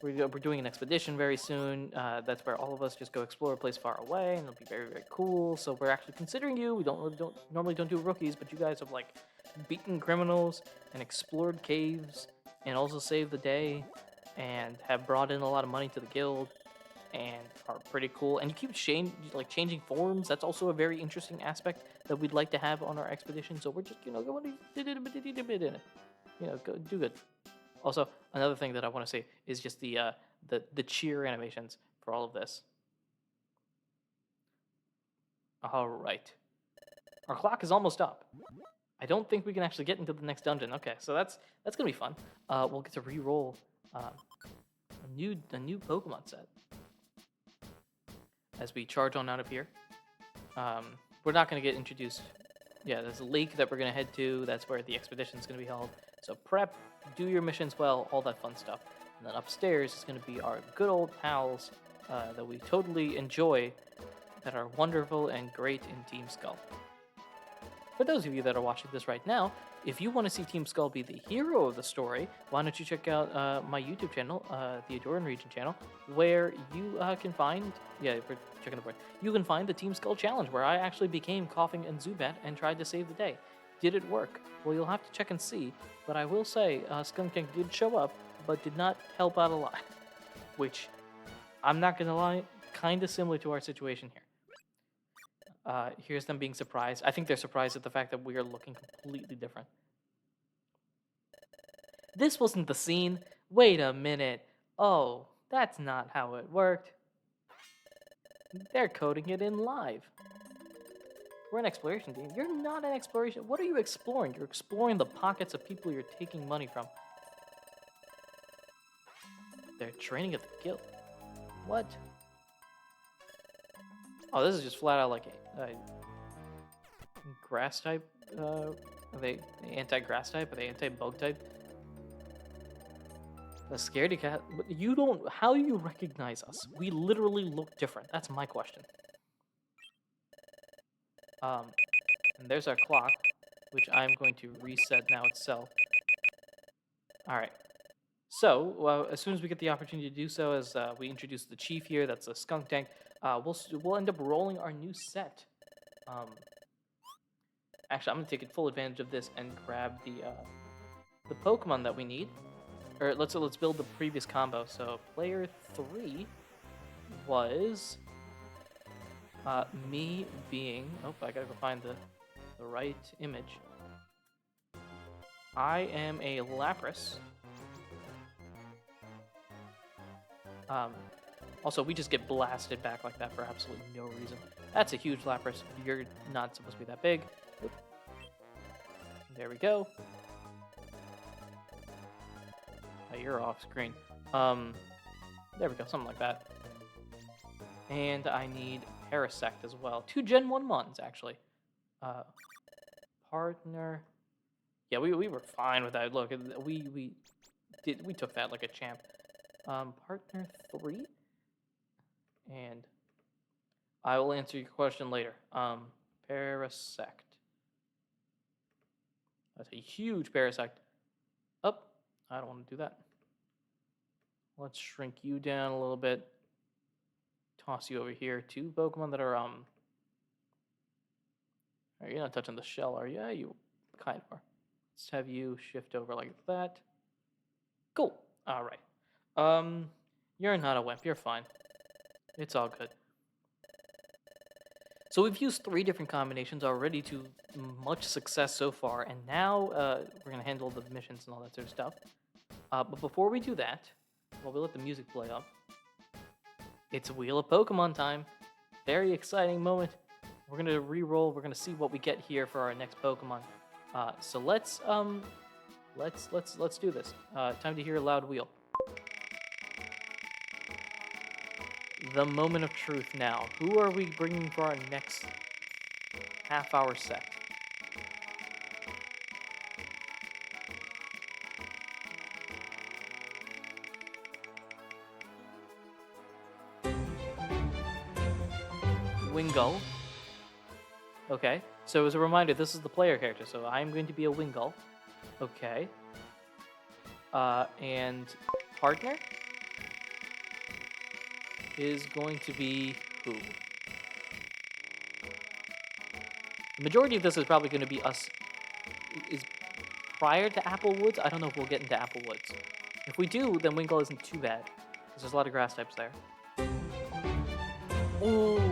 We're doing an expedition very soon. That's where all of us just go explore a place far away, and it'll be very, very cool. So we're actually considering you. We normally don't do rookies, but you guys have, like, beaten criminals and explored caves and also saved the day and have brought in a lot of money to the guild and are pretty cool. And you keep changing forms. That's also a very interesting aspect that we'd like to have on our expedition. So we're just, you know, going to, go do good. Also, another thing that I want to say is just the cheer animations for all of this. All right. Our clock is almost up. I don't think we can actually get into the next dungeon. Okay, so that's gonna be fun. We'll get to re-roll a new Pokemon set as we charge on out of here. We're not gonna get introduced Yeah, there's a lake that we're gonna head to. That's where the expedition's gonna be held. So prep, do your missions well, all that fun stuff. And then upstairs is gonna be our good old pals that we totally enjoy, that are wonderful and great in Team Skull. For those of you that are watching this right now, if you want to see Team Skull be the hero of the story, why don't you check out my YouTube channel, the Adoran Region channel, where you can find, yeah, we're checking the board, you can find the Team Skull challenge, where I actually became Coughing and Zubat and tried to save the day. Did it work? Well, you'll have to check and see, but I will say Skuntank did show up, but did not help out a lot, which, I'm not going to lie, kind of similar to our situation here. Here's them being surprised. I think they're surprised at the fact that we are looking completely different. This wasn't the scene. Wait a minute. Oh, that's not how it worked. They're coding it in live. We're an exploration team. You're not an exploration. What are you exploring? You're exploring the pockets of people you're taking money from. They're training at the guild. What? Oh, this is just flat out like a grass type. Are they anti-grass type? Are they anti-bug type? A scaredy cat? You don't. How do you recognize us? We literally look different. That's my question. And there's our clock, which I'm going to reset now itself. All right. So as soon as we get the opportunity to do so, as we introduce the chief here, that's a Skuntank. We'll end up rolling our new set. Actually, I'm gonna take full advantage of this and grab the Pokemon that we need. Or let's build the previous combo. So player 3 was me being. Oh, I gotta go find the right image. I am a Lapras. Also, we just get blasted back like that for absolutely no reason. That's a huge Lapras. You're not supposed to be that big. Oop. There we go. Oh, you're off screen. There we go, something like that. And I need Parasect as well. 2 Gen 1 Mons, actually. Partner. Yeah, we were fine with that. Look, we took that like a champ. Partner 3. And I will answer your question later. Parasect. That's a huge Parasect. Up. I don't want to do that. Let's shrink you down a little bit. Toss you over here. 2 Pokemon that are you're not touching the shell, are you? Yeah, you kind of are. Let's have you shift over like that. Cool. All right. You're not a wimp. You're fine. It's all good. So we've used 3 different combinations already to much success so far, and now we're gonna handle the missions and all that sort of stuff. But before we do that, while we let the music play up, it's Wheel of Pokemon time. Very exciting moment. We're gonna re-roll. We're gonna see what we get here for our next Pokemon. So let's do this. Time to hear a loud wheel. The moment of truth now. Who are we bringing for our next half-hour set? Wingull. Okay, so as a reminder, this is the player character, so I'm going to be a Wingull. Okay. And partner is going to be who? The majority of this is probably going to be us. Is prior to Applewoods. I don't know if we'll get into Applewoods. If we do, then Wingull isn't too bad, because there's a lot of grass types there. Ooh,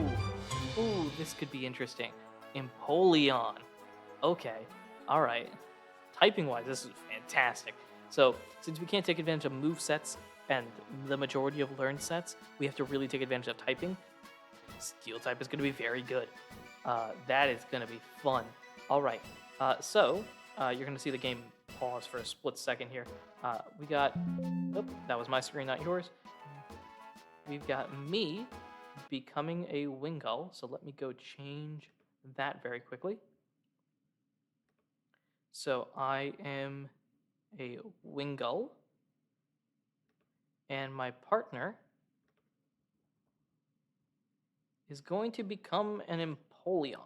this could be interesting. Empoleon. Okay, all right. Typing-wise, this is fantastic. So, since we can't take advantage of move sets and the majority of learned sets, we have to really take advantage of typing. Steel type is going to be very good. That is going to be fun. All right. So, you're going to see the game pause for a split second here. We got... Oh, that was my screen, not yours. We've got me becoming a Wingull. So let me go change that very quickly. So I am a Wingull, and my partner is going to become an Empoleon.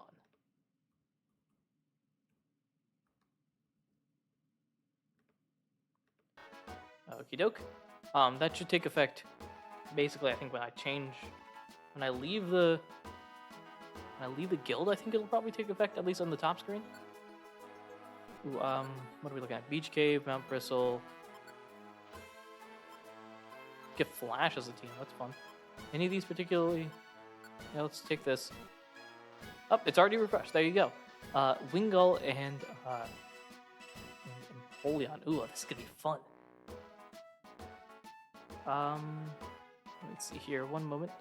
Okie doke. That should take effect. Basically, I think when I leave the guild, I think it'll probably take effect, at least on the top screen. Ooh, what are we looking at? Beach Cave, Mount Bristle. Get Flash as a team. That's fun. Any of these particularly? Yeah, let's take this. Oh, it's already refreshed. There you go. Wingull and Empoleon. Ooh, this is gonna be fun. Let's see here. One moment.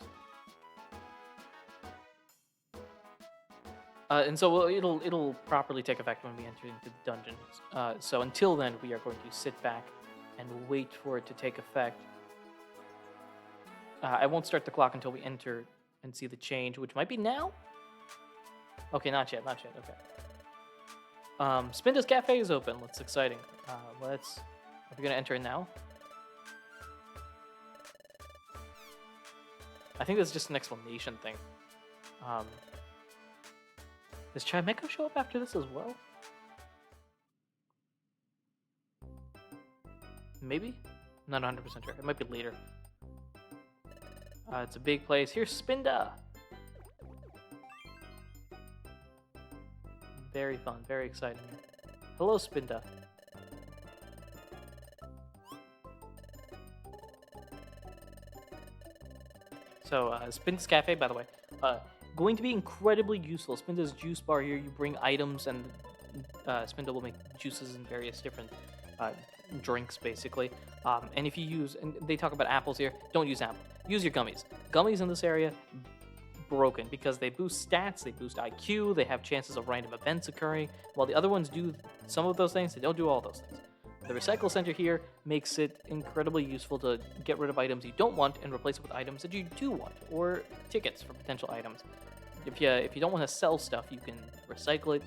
And so it'll properly take effect when we enter into the dungeons. So until then, we are going to sit back and wait for it to take effect. I won't start the clock until we enter and see the change, which might be now. Okay, not yet. Okay. Spinda's Cafe is open. That's exciting. Are we gonna enter it now? I think that's just an explanation thing. Does Chimecho show up after this as well? Maybe? Not 100% sure. It might be later. It's a big place. Here's Spinda! Very fun, very exciting. Hello, Spinda. So, Spinda's Cafe, by the way, going to be incredibly useful. Spinda's juice bar here, you bring items and Spinda will make juices and various different drinks, basically. And if you use, and they talk about apples here, don't use apple. Use your gummies. Gummies in this area, broken, because they boost stats, they boost IQ, they have chances of random events occurring. While the other ones do some of those things, they don't do all those things. The Recycle Center here makes it incredibly useful to get rid of items you don't want and replace it with items that you do want, or tickets for potential items. If you don't want to sell stuff, you can recycle it.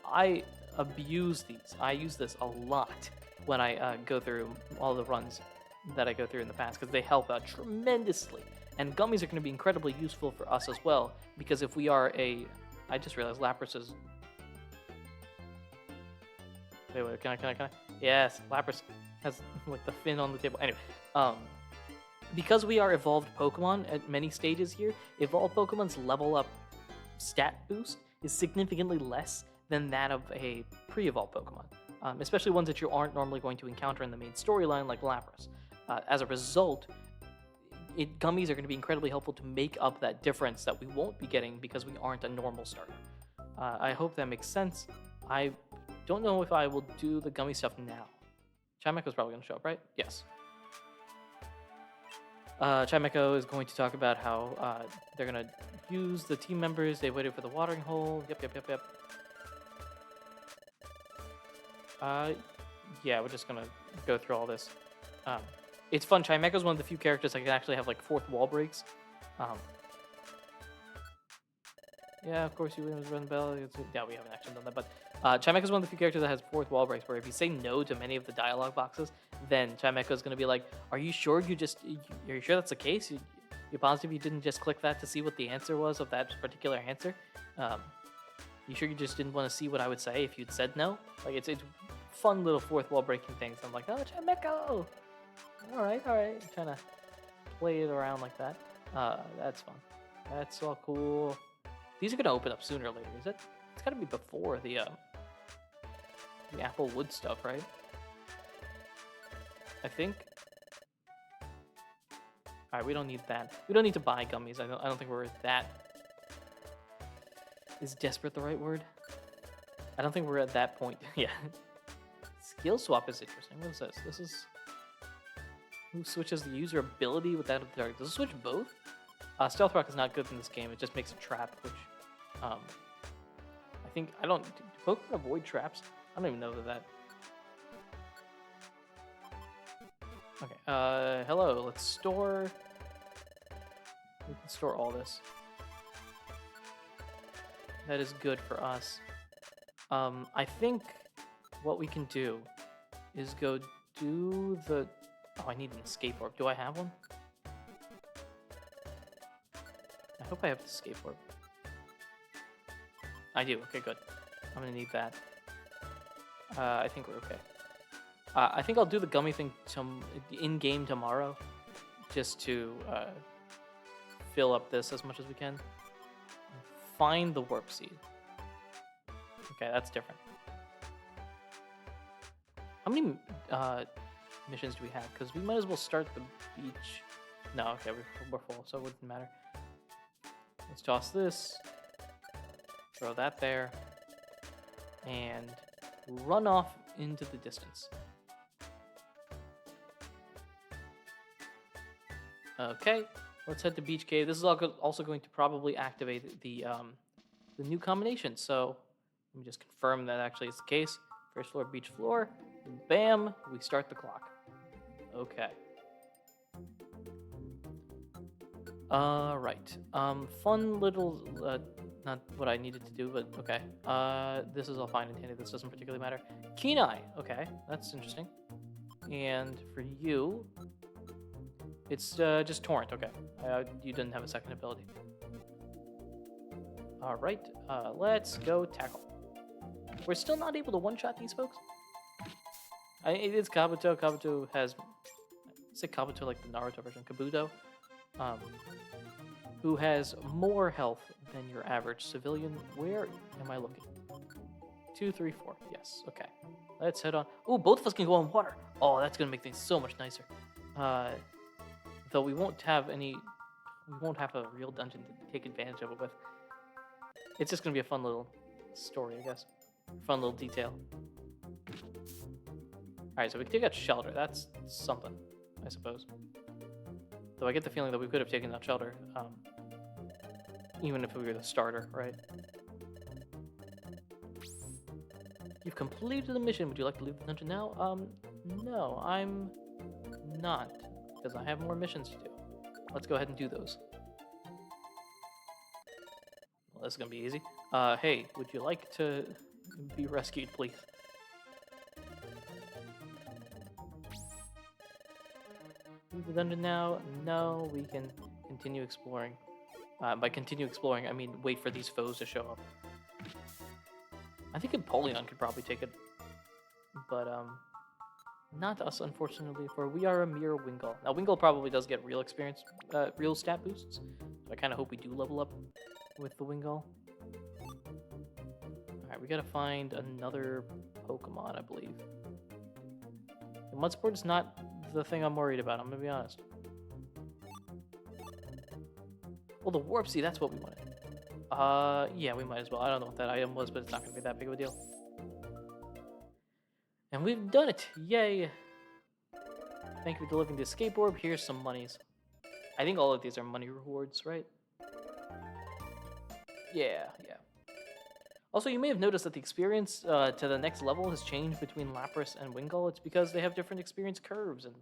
I abuse these. I use this a lot when I go through all the runs that I go through in the past, because they help out tremendously. And gummies are going to be incredibly useful for us as well, because if we are I just realized Lapras is... Wait, can I? Yes, Lapras has like the fin on the table. Anyway, because we are evolved Pokemon at many stages here, evolved Pokemon's level up stat boost is significantly less than that of a pre-evolved Pokemon, especially ones that you aren't normally going to encounter in the main storyline like Lapras. As a result, gummies are going to be incredibly helpful to make up that difference that we won't be getting because we aren't a normal starter. I hope that makes sense. I don't know if I will do the gummy stuff now. Chimecho's probably going to show up, right? Yes. Chimecho is going to talk about how they're going to use the team members. They waited for the watering hole. Yep. Yeah, we're just going to go through all this. It's fun. Chimecho's one of the few characters that can actually have like fourth wall breaks. Yeah, of course you run the bell. Yeah, we haven't actually done that, but Chimecho's one of the few characters that has fourth wall breaks, where if you say no to many of the dialogue boxes, then Chimecho's going to be like, are you sure you're sure that's the case? You're positive you didn't just click that to see what the answer was of that particular answer? You sure you just didn't want to see what I would say if you'd said no? Like, it's fun little fourth wall breaking things. I'm like, oh, Chimecho! All right. I'm trying to play it around like that. That's fun. That's all cool. These are going to open up sooner or later, is it? It's got to be before the Applewood stuff, right? I think. All right, we don't need that. We don't need to buy gummies. I don't think we're that... Is desperate the right word? I don't think we're at that point. Yeah. Skill swap is interesting. What is this? This is... Who switches the user ability with that of the target? Does it switch both? Stealth Rock is not good in this game. It just makes a trap, which... I think... Do Pokemon avoid traps? I don't even know that... Okay, hello. Let's store... We can store all this. That is good for us. I think what we can do is go do the... Oh, I need an escape orb. Do I have one? I hope I have the escape orb. I do. Okay, good. I'm gonna need that. I think we're okay. I think I'll do the gummy thing in-game tomorrow, just to fill up this as much as we can. Find the warp seed. Okay, that's different. How many missions do we have? Because we might as well start the beach. No, okay, we're full, so it wouldn't matter. Let's toss this. Throw that there. And run off into the distance. Okay, let's head to Beach Cave. This is also going to probably activate the new combination. So let me just confirm that actually is the case. First floor, beach floor. Bam, we start the clock. Okay. Right. Fun little, not what I needed to do, but okay. This is all fine and dandy. This doesn't particularly matter. Kenai. Okay, that's interesting. And for you, it's just Torrent. Okay. You didn't have a second ability. All right. Let's go tackle. We're still not able to one-shot these folks. It is Kabuto. Kabuto has... Say Kabuto like the Naruto version. Kabuto. Who has more health than your average civilian. Where am I looking? 2, 3, 4. Yes. Okay. Let's head on. Oh, both of us can go on water. Oh, that's going to make things so much nicer. Though we won't have any... We won't have a real dungeon to take advantage of it with. It's just going to be a fun little story, I guess. Fun little detail. Alright, so we can take out Shelter. That's something, I suppose. Though I get the feeling that we could have taken out Shelter, even if we were the starter, right? You've completed the mission. Would you like to leave the dungeon now? No, I'm not, because I have more missions to do. Let's go ahead and do those. Well, this is going to be easy. Hey, would you like to be rescued, please? Leave the dungeon now? No, we can continue exploring. By continue exploring, I mean wait for these foes to show up. I think Empoleon could probably take it. But, not us, unfortunately, for we are a mere Wingull. Now, Wingull probably does get real experience, real stat boosts. So I kind of hope we do level up with the Wingull. Alright, we gotta find another Pokemon, I believe. The Mudsport is not the thing I'm worried about, I'm gonna be honest. Well, the Warp Seed, that's what we wanted. Yeah, we might as well. I don't know what that item was, but it's not gonna be that big of a deal. And we've done it! Yay! Thank you for delivering the escape orb. Here's some monies. I think all of these are money rewards, right? Yeah. Also, you may have noticed that the experience to the next level has changed between Lapras and Wingull. It's because they have different experience curves and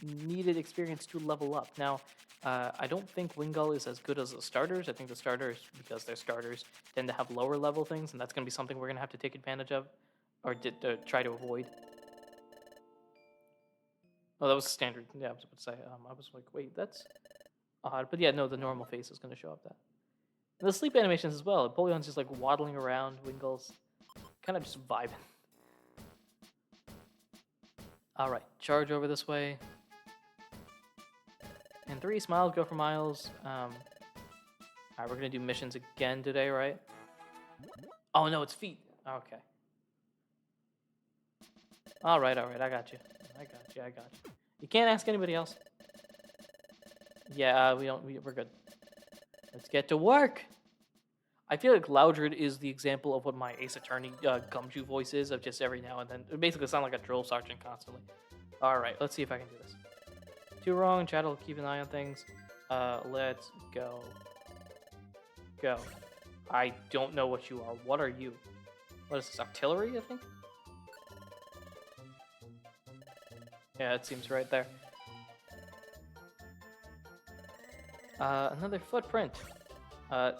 needed experience to level up. Now, I don't think Wingull is as good as the starters. I think the starters, because they're starters, tend to have lower level things, and that's going to be something we're going to have to take advantage of, or try to avoid. Oh, that was standard. Yeah, I was about to say. I was like, wait, that's odd. But yeah, no, the normal face is going to show up that. And the sleep animations as well. Empoleon's just like waddling around. Wingull's kind of just vibing. All right, charge over this way. And 3 smiles go for miles. All right, we're gonna do missions again today, right? Oh no, it's feet. Okay. All right. I got you. You can't ask anybody else. Yeah, we're good. Let's get to work. I feel like Loudred is the example of what my Ace Attorney Gumshoe voice is, of just every now and then. It basically sounds like a drill sergeant constantly. All right, let's see if I can do this. 2 wrong. Chat will keep an eye on things. Let's go. Go. I don't know what you are. What are you? What is this? Artillery, I think? Yeah, it seems right there. Another footprint.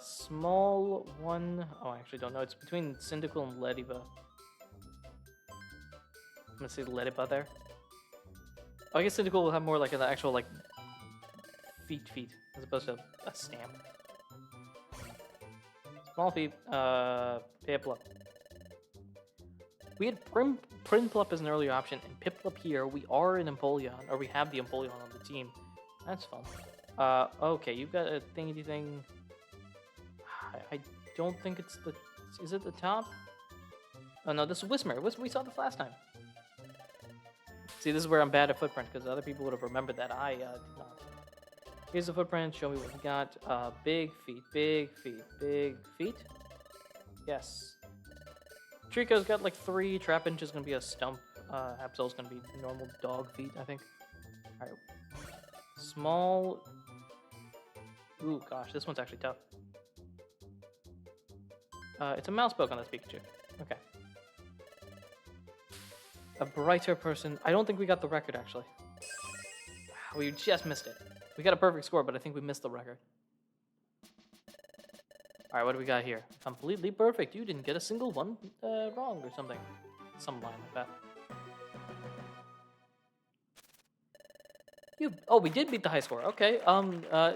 Small one. Oh, I actually don't know. It's between Cyndaquil and Lediba. I'm gonna say Lediba there. Oh, I guess Cyndaquil will have more like an actual like feet, as opposed to a stamp. Small feet. Piplup. We had Prinplup as an earlier option, and Piplup here. We are an Empoleon, or we have the Empoleon on the team. That's fun. Okay, you've got a thingy thing. I don't think it's the. Is it the top? Oh no, this is Whismur. We saw this last time. See, this is where I'm bad at footprint because other people would have remembered that. I did not. Here's the footprint. Show me what we got. Big feet, big feet, big feet. Yes. Trico's got like 3. Trapinch is gonna be a stump. Absol's gonna be normal dog feet, I think. All right. Small. Ooh, gosh, this one's actually tough. It's a mouse poke on this Pikachu. Okay. A brighter person. I don't think we got the record, actually. We just missed it. We got a perfect score, but I think we missed the record. Alright, what do we got here? Completely perfect. You didn't get a single one wrong or something. Some line like that. Oh, we did beat the high score. Okay.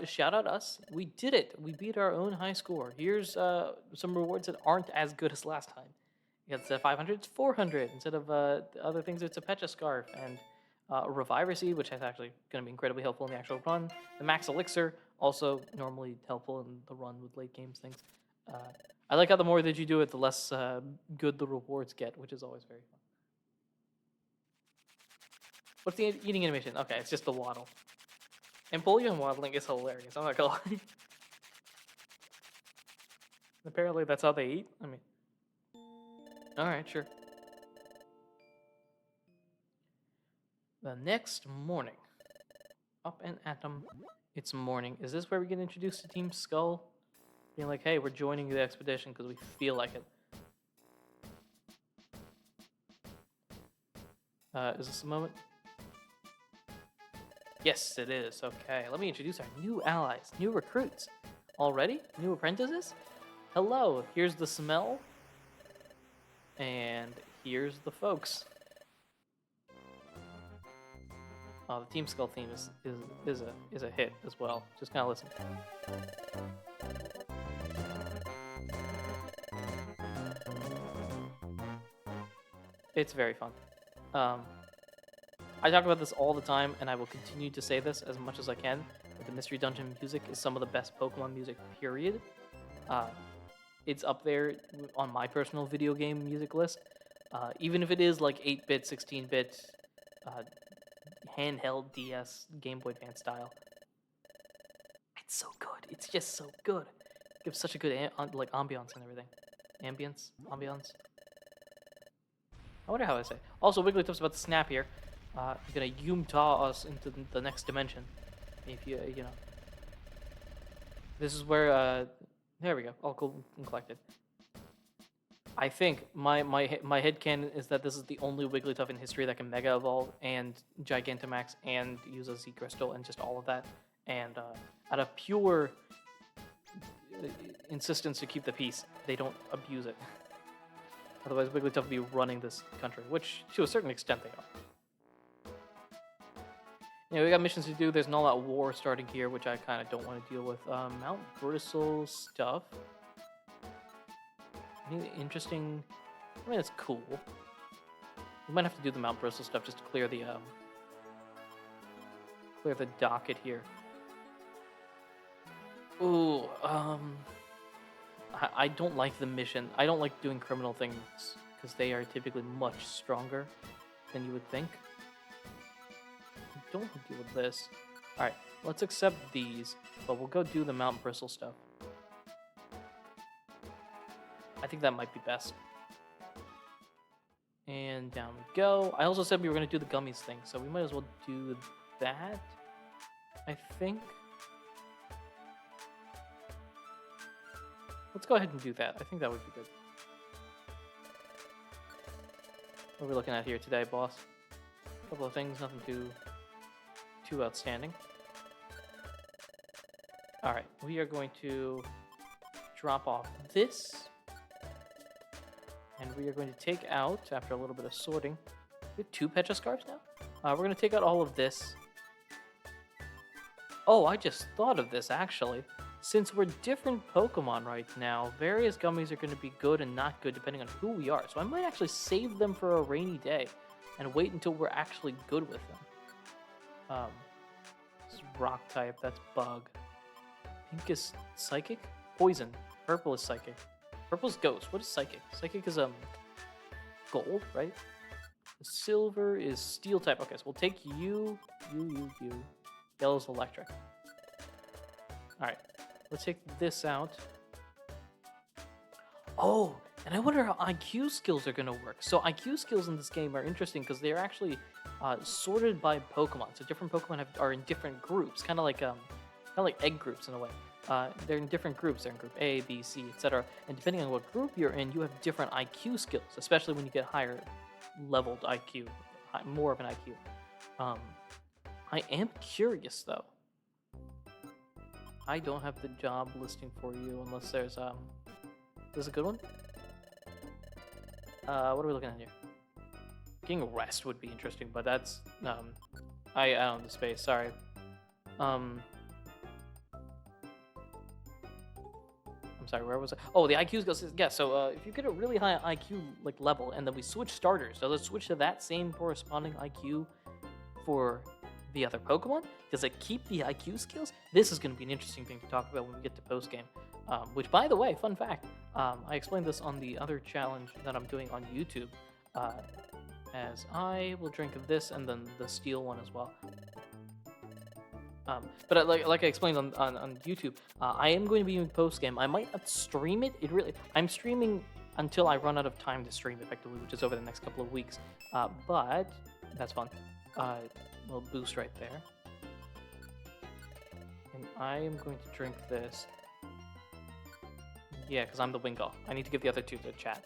Shout out us. We did it. We beat our own high score. Here's some rewards that aren't as good as last time. Instead of 500, it's 400. Instead of the other things, it's a Pecha Scarf and a Reviver Seed, which is actually going to be incredibly helpful in the actual run. The Max Elixir, also normally helpful in the run with late games things. I like how the more that you do it, the less good the rewards get, which is always very fun. What's the eating animation? Okay, it's just the waddle. Empoleon waddling is hilarious. I'm not gonna lie. Apparently, that's how they eat. I mean, all right, sure. The next morning, up and at them. It's morning. Is this where we get introduced to Team Skull? Being like, hey, we're joining the expedition because we feel like it. Is this the moment? Yes, it is. Okay, let me introduce our new allies, new recruits. Already? New apprentices? Hello, here's the smell. And here's the folks. Oh, the Team Skull theme is a hit as well. Just kind of listen. It's very fun. I talk about this all the time, and I will continue to say this as much as I can. But the Mystery Dungeon music is some of the best Pokemon music, period. It's up there on my personal video game music list. Even if it is like 8-bit, 16-bit, handheld DS, Game Boy Advance style. It's so good. It's just so good. It gives such a good like ambiance and everything. Ambiance. I wonder how I say. Also, Wigglytuff's about to snap here. He's gonna Yum-Ta us into the next dimension. If you know. This is where there we go. All cool and collected. I think my headcanon is that this is the only Wigglytuff in history that can Mega Evolve and Gigantamax and use a Z Crystal and just all of that. And out of pure insistence to keep the peace, they don't abuse it. Otherwise, Wigglytuff would be running this country, which to a certain extent they are. We got missions to do. There's an all-out war starting here, which I kind of don't want to deal with. Mount Bristle stuff. Anything interesting? I mean, it's cool. We might have to do the Mount Bristle stuff just to clear the docket here. Ooh, I don't like the mission. I don't like doing criminal things because they are typically much stronger than you would think. I don't want to deal with this. Alright, let's accept these, but we'll go do the Mount Bristle stuff. I think that might be best. And down we go. I also said we were going to do the gummies thing, so we might as well do that, I think. Let's go ahead and do that. I think that would be good. What are we looking at here today, boss? A couple of things, nothing too outstanding. Alright, we are going to drop off this. And we are going to take out, after a little bit of sorting, we have 2 Pecha Scarves now. We're going to take out all of this. Oh, I just thought of this, actually. Since we're different Pokemon right now, various gummies are going to be good and not good depending on who we are. So I might actually save them for a rainy day and wait until we're actually good with them. This is Rock type, that's Bug. Pink is Psychic? Poison. Purple is Psychic. Purple is Ghost. What is Psychic? Psychic is gold, right? The Silver is Steel type. Okay, so we'll take you. Yellow's Electric. Alright, let's take this out. Oh, and I wonder how IQ skills are going to work. So IQ skills in this game are interesting because they're actually sorted by Pokemon. So different Pokemon are in different groups, kind of like egg groups in a way. They're in different groups. They're in group A, B, C, etc. And depending on what group you're in, you have different IQ skills, especially when you get higher leveled IQ, more of an IQ. I am curious though. I don't have the job listing for you unless there's this is a good one. What are we looking at here? Getting rest would be interesting, but that's I don't have the space. Sorry. I'm sorry, where was I? Oh, the IQ goes. Yeah, so if you get a really high IQ like level, and then we switch starters, so let's switch to that same corresponding IQ for the other Pokemon. Does it keep the IQ skills? This is going to be an interesting thing to talk about when we get to post game. Which, by the way, fun fact, I explained this on the other challenge that I'm doing on YouTube. As I will drink of this and then the steel one as well. But like I explained on YouTube, I am going to be doing post game. I might not stream it. I'm streaming until I run out of time to stream effectively, which is over the next couple of weeks. But that's fun. Little boost right there. And I am going to drink this. Yeah, because I'm the Wingull. I need to give the other two to chat.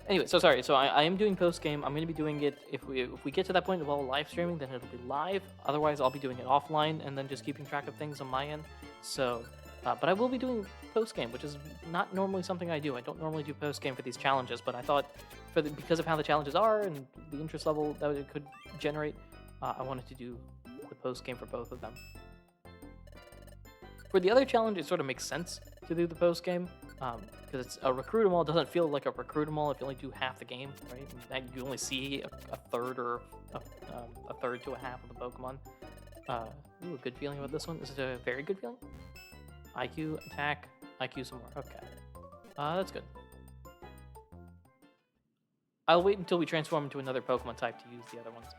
Anyway, so sorry. So I am doing post game. I'm going to be doing it if we get to that point while live streaming, then it'll be live. Otherwise, I'll be doing it offline and then just keeping track of things on my end. So, but I will be doing post game, which is not normally something I do. I don't normally do post game for these challenges, but I thought because of how the challenges are and the interest level that it could generate, I wanted to do the post game for both of them. For the other challenge, it sort of makes sense to do the post game because it's a recruit 'em all. It doesn't feel like a recruit 'em all if you only do half the game, right? And you only see a third or a third to a half of the Pokemon. Ooh, a good feeling about this one. Is it a very good feeling? IQ, attack, IQ some more. Okay, that's good. I'll wait until we transform into another Pokemon type to use the other ones.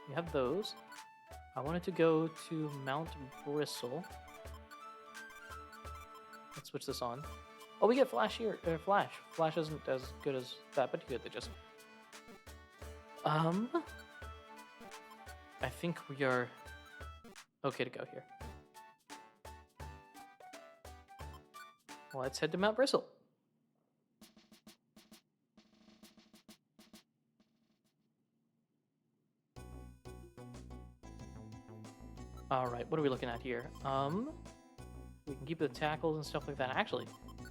We have those. I wanted to go to Mount Bristle. Let's switch this on. Oh, we get Flash here. Flash. Flash isn't as good as that, but good. They just. I think we are okay to go here. Let's head to Mount Bristle. All right, what are we looking at here? We can keep the tackles and stuff like that. Actually,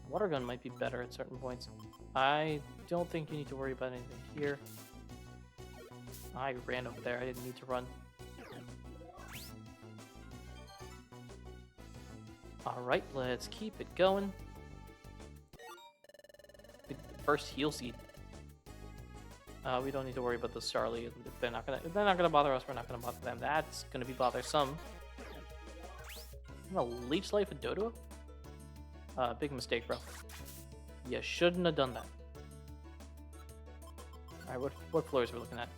water gun might be better at certain points. I don't think you need to worry about anything here. I ran over there. I didn't need to run. All right, let's keep it going. The first heal seed. We don't need to worry about the Starly. If they're not gonna bother us, we're not gonna bother them. That's gonna be bothersome. I'm gonna Leech Life a Dodo? Big mistake, bro. You shouldn't have done that. Alright, what floors are we looking at?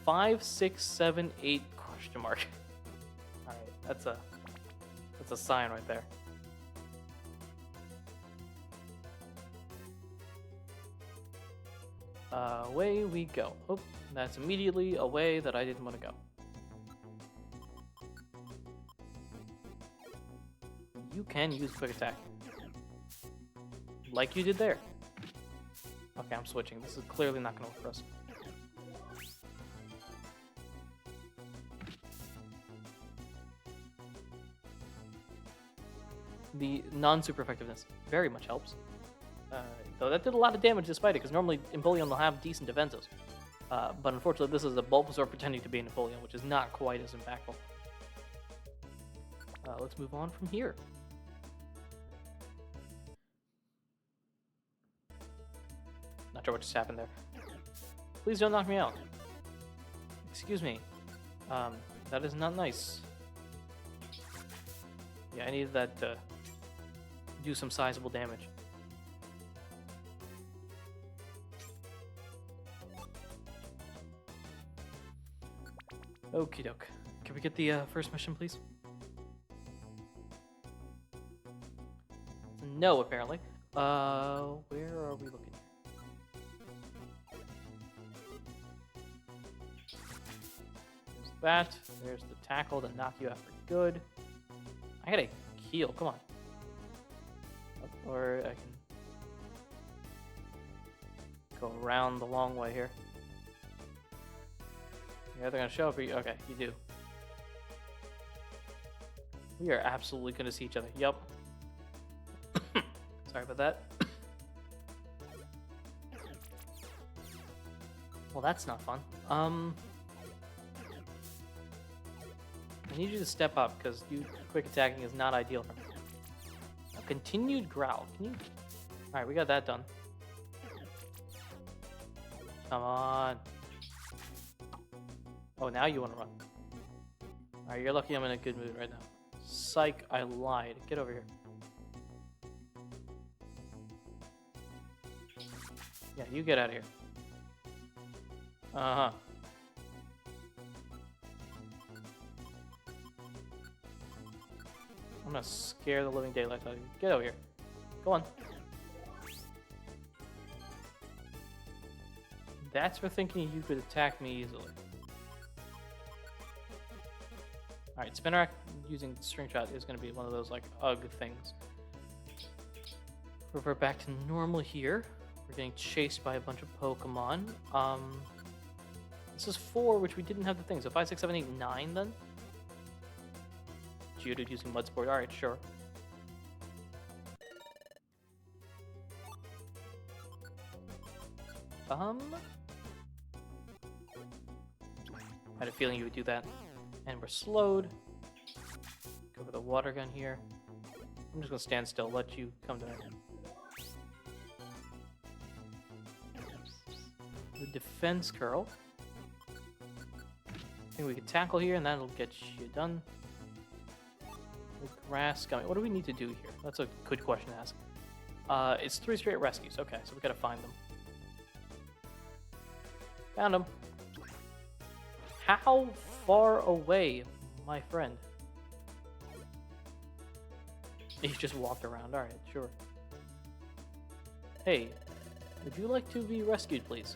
5, 6, 7, 8 question mark. Alright, that's a sign right there. Away we go. Oh, that's immediately a way that I didn't want to go. You can use quick attack. Like you did there. Okay, I'm switching. This is clearly not going to work for us. the non-super effectiveness very much helps. Though that did a lot of damage despite it, because normally Empoleon will have decent defenses. But unfortunately, this is a Bulbasaur pretending to be an Empoleon, which is not quite as impactful. Let's move on from here. Not sure what just happened there. Please don't knock me out. Excuse me. That is not nice. Yeah, I needed that to do some sizable damage. Okie doke. Can we get the first mission, please? No, apparently. Where are we looking? There's that. There's the tackle to knock you out for good. I got a heal. Come on. Or I can go around the long way here. You're either gonna show up or you... Okay, you do. We are absolutely gonna see each other. Yup. Sorry about that. Well, that's not fun. I need you to step up, because you quick attacking is not ideal for me. A continued growl. Can you... Alright, we got that done. Come on. Oh, now you want to run. Alright, you're lucky I'm in a good mood right now. Psych, I lied. Get over here. Yeah, you get out of here. Uh-huh. I'm gonna scare the living daylights out of you. Get over here. Go on. That's for thinking you could attack me easily. Alright, Spinarak using String Shot is going to be one of those, like, ugh things. Revert back to normal here. We're getting chased by a bunch of Pokemon. This is 4, which we didn't have the thing. So 5, 6, 7, 8, 9 then? Geodude using Mud Sport. Alright, sure. I had a feeling you would do that. And we're slowed. Go for the water gun here. I'm just gonna stand still, let you come to me. The defense curl. I think we can tackle here, and that'll get you done. The grass gummy. What do we need to do here? That's a good question to ask. It's 3 straight rescues. Okay, so we gotta find them. Found them. How far away, my friend? He just walked around. Alright, sure. Hey, would you like to be rescued, please?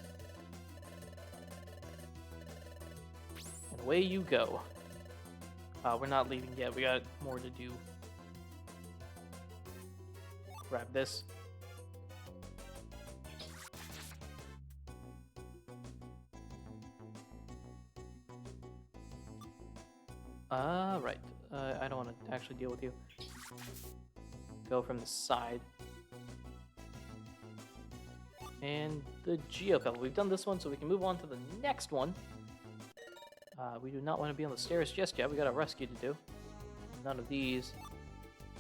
And away you go. We're not leaving yet. We got more to do. Grab this. Right. I don't want to actually deal with you. Go from the side. And the Geopebble. We've done this one, so we can move on to the next one. We do not want to be on the stairs just yet. We got a rescue to do. None of these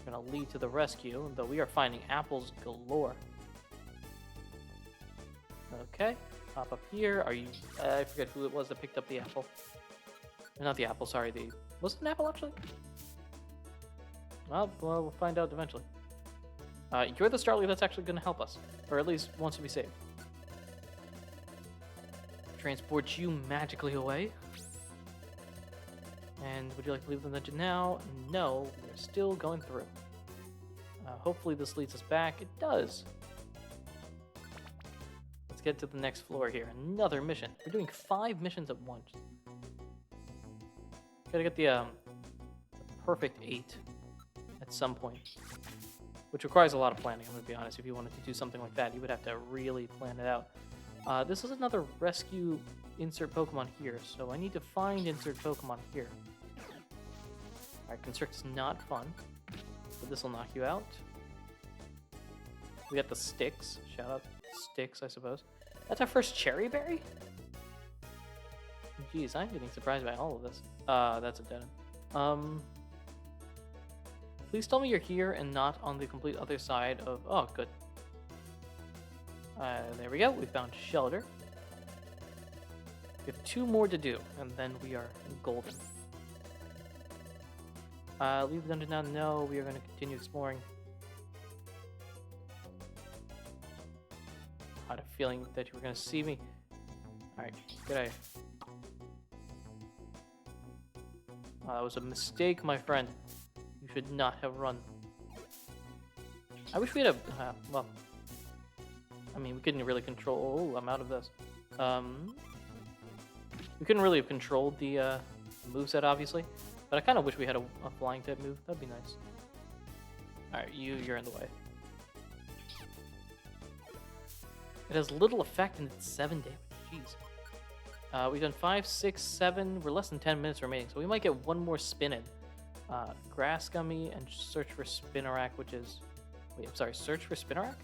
are going to lead to the rescue, though we are finding apples galore. Okay. Pop up here. Are you... I forget who it was that picked up the apple. Not the apple, sorry. Was it an apple, actually? Well, we'll find out eventually. You're the Starly that's actually going to help us. Or at least wants to be saved. Transport you magically away. And would you like to leave the dungeon now? No, we're still going through. Hopefully this leads us back. It does. Let's get to the next floor here. Another mission. We're doing 5 missions at once. Gotta get the perfect 8 at some point. Which requires a lot of planning, I'm gonna be honest. If you wanted to do something like that, you would have to really plan it out. This is another rescue insert Pokemon here, so I need to find insert Pokemon here. Alright, Constrict is not fun. but this will knock you out. We got the sticks. Shout out sticks, I suppose. That's our first cherry berry? Jeez, I'm getting surprised by all of this. That's a dead end. Please tell me you're here and not on the complete other side of... Oh, good. There we go. We found shelter. We have 2 more to do, and then we are golden. Leave the dungeon now. No, we are going to continue exploring. I had a feeling that you were going to see me. Alright, good idea. That was a mistake, my friend. You should not have run. I wish we had a... well... I mean, we couldn't really control... Oh, I'm out of this. We couldn't really have controlled the moveset, obviously. But I kind of wish we had a flying type move. That'd be nice. Alright, you're in the way. It has little effect and it's 7 damage. Jeez. We've done 5, 6, 7. We're less than 10 minutes remaining, so we might get 1 more spin in. Grass Gummy and search for Spinarak, which is... Wait, I'm sorry, search for Spinarak?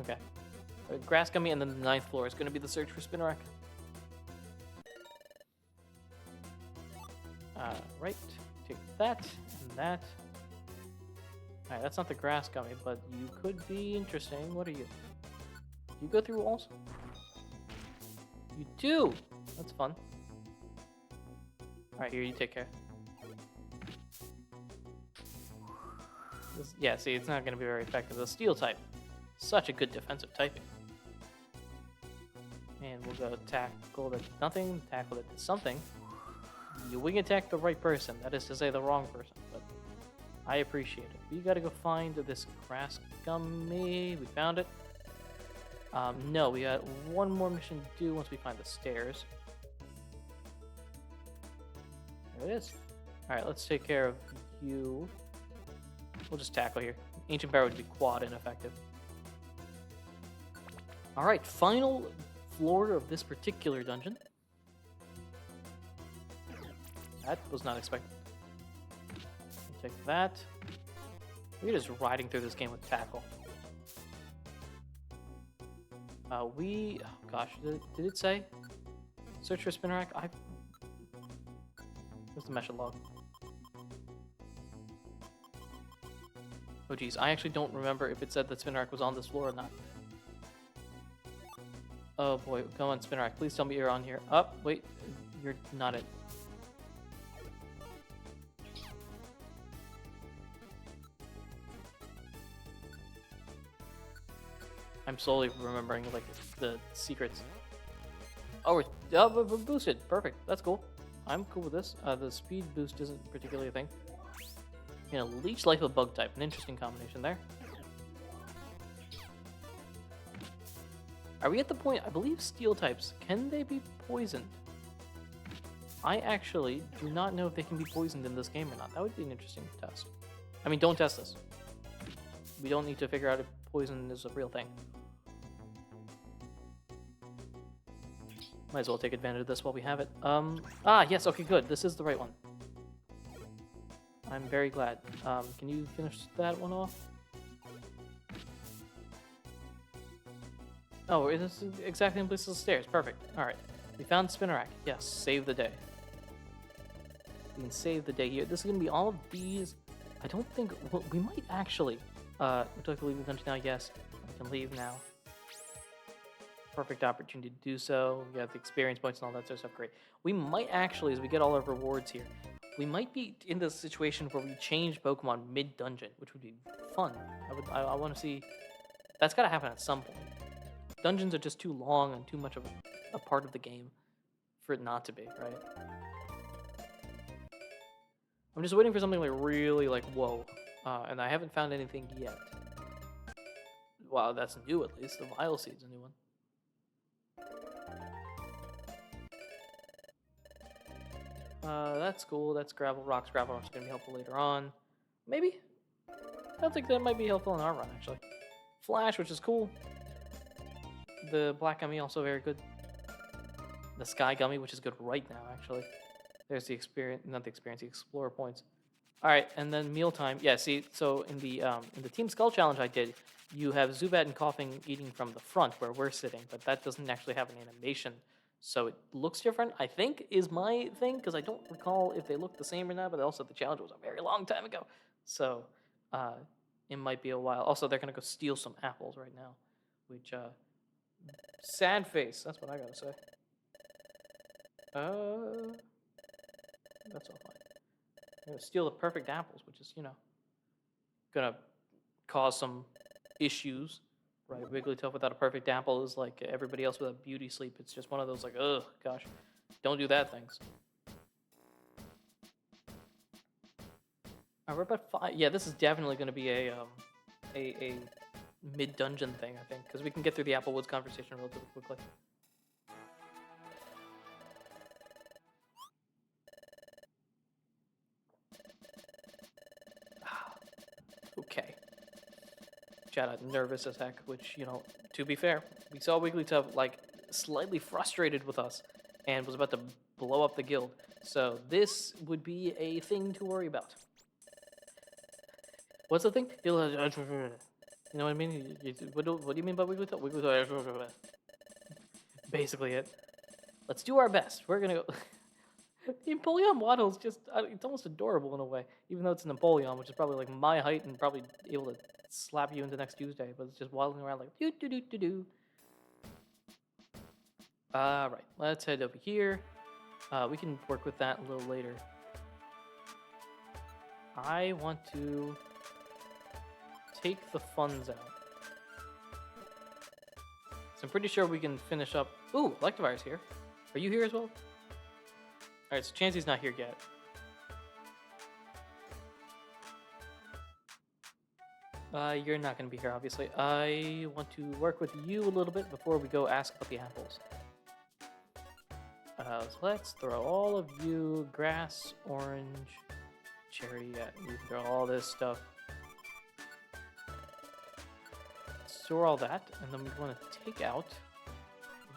Okay. Grass Gummy and then the 9th floor is going to be the search for Spinarak. Right. Take that and that. Alright, that's not the Grass Gummy, but you could be interesting. What are you? Do you go through walls? You do! That's fun. Alright, here, you take care. Yeah, see, it's not going to be very effective. The Steel type. Such a good defensive typing. And we'll go tackle that did nothing, tackle that did something. You wing attack the right person, that is to say the wrong person, but I appreciate it. We gotta go find this Grass Gummy. We found it. No, we got 1 more mission to do once we find the stairs. There it is. Alright, let's take care of you. We'll just tackle here. Ancient Power would be quad ineffective. Alright, final floor of this particular dungeon. That was not expected. Take that. We're just riding through this game with tackle. Oh gosh, did it say? Search for Spinarak? Where's the Mesha log? Oh geez, I actually don't remember if it said that Spinarak was on this floor or not. Oh boy, come on Spinarak, please tell me you're on here. Oh, wait, you're not it. I'm slowly remembering, like, the secrets. Oh, we're boosted. Perfect. That's cool. I'm cool with this. The speed boost isn't particularly a thing. You know, Leech Life of Bug type. An interesting combination there. Are we at the point... I believe Steel types, can they be poisoned? I actually do not know if they can be poisoned in this game or not. That would be an interesting test. I mean, don't test this. We don't need to figure out if poison is a real thing. Might as well take advantage of this while we have it. Yes, okay, good. This is the right one. I'm very glad. Can you finish that one off? Oh, it's exactly in place of the stairs. Perfect. Alright. We found Spinarak. Yes, save the day. We can save the day here. This is going to be all of these. I don't think... Well, we might actually... would you like to leave the dungeon now? Yes. I can leave now. Perfect opportunity to do so. We got the experience points and all that sort of stuff. Great. We might actually, as we get all our rewards here, we might be in this situation where we change Pokemon mid-dungeon, which would be fun. I want to see... That's got to happen at some point. Dungeons are just too long and too much of a part of the game for it not to be, right? I'm just waiting for something like really like, whoa. And I haven't found anything yet. Wow, that's new at least. The Vile Seed's a new one. That's cool. That's Gravel Rocks. Gravel Rocks are going to be helpful later on. Maybe? I don't think that might be helpful in our run, actually. Flash, which is cool. The Black Gummy, also very good. The Sky Gummy, which is good right now, actually. There's the experience, not the experience, the Explorer points. All right, and then mealtime. Yeah, see, so in the Team Skull challenge I did, you have Zubat and Coughing eating from the front where we're sitting, but that doesn't actually have an animation, so it looks different. I think is my thing because I don't recall if they look the same or not. But also the challenge was a very long time ago, so uh, it might be a while. Also, they're gonna go steal some apples right now, which sad face. That's what I gotta say. That's all fine. They're gonna steal the perfect apples, which is, gonna cause some issues, right? Wigglytuff without a perfect apple is like everybody else without beauty sleep. It's just one of those like, ugh, gosh, don't do that things. We're about 5. Yeah, this is definitely gonna be a mid dungeon thing, I think, because we can get through the Applewoods conversation relatively quickly. Okay. Shout out nervous as heck, which, to be fair, we saw Wigglytuff, like, slightly frustrated with us and was about to blow up the guild. So this would be a thing to worry about. What's the thing? You know what I mean? What do you mean by Wigglytuff? Wigglytuff. Basically it. Let's do our best. We're gonna go... The Empoleon waddle is just, it's almost adorable in a way, even though it's an Empoleon, which is probably like my height and probably able to slap you into next Tuesday, but it's just waddling around like doo doo doo doo doo. Right, let's head over here. We can work with that a little later. I want to take the funds out. So I'm pretty sure we can finish up. Ooh, Electivire's here. Are you here as well? Alright, so Chansey's not here yet. You're not going to be here, obviously. I want to work with you a little bit before we go ask about the apples. So let's throw all of you, grass, orange, cherry, yeah, you can throw all this stuff. Store all that, and then we want to take out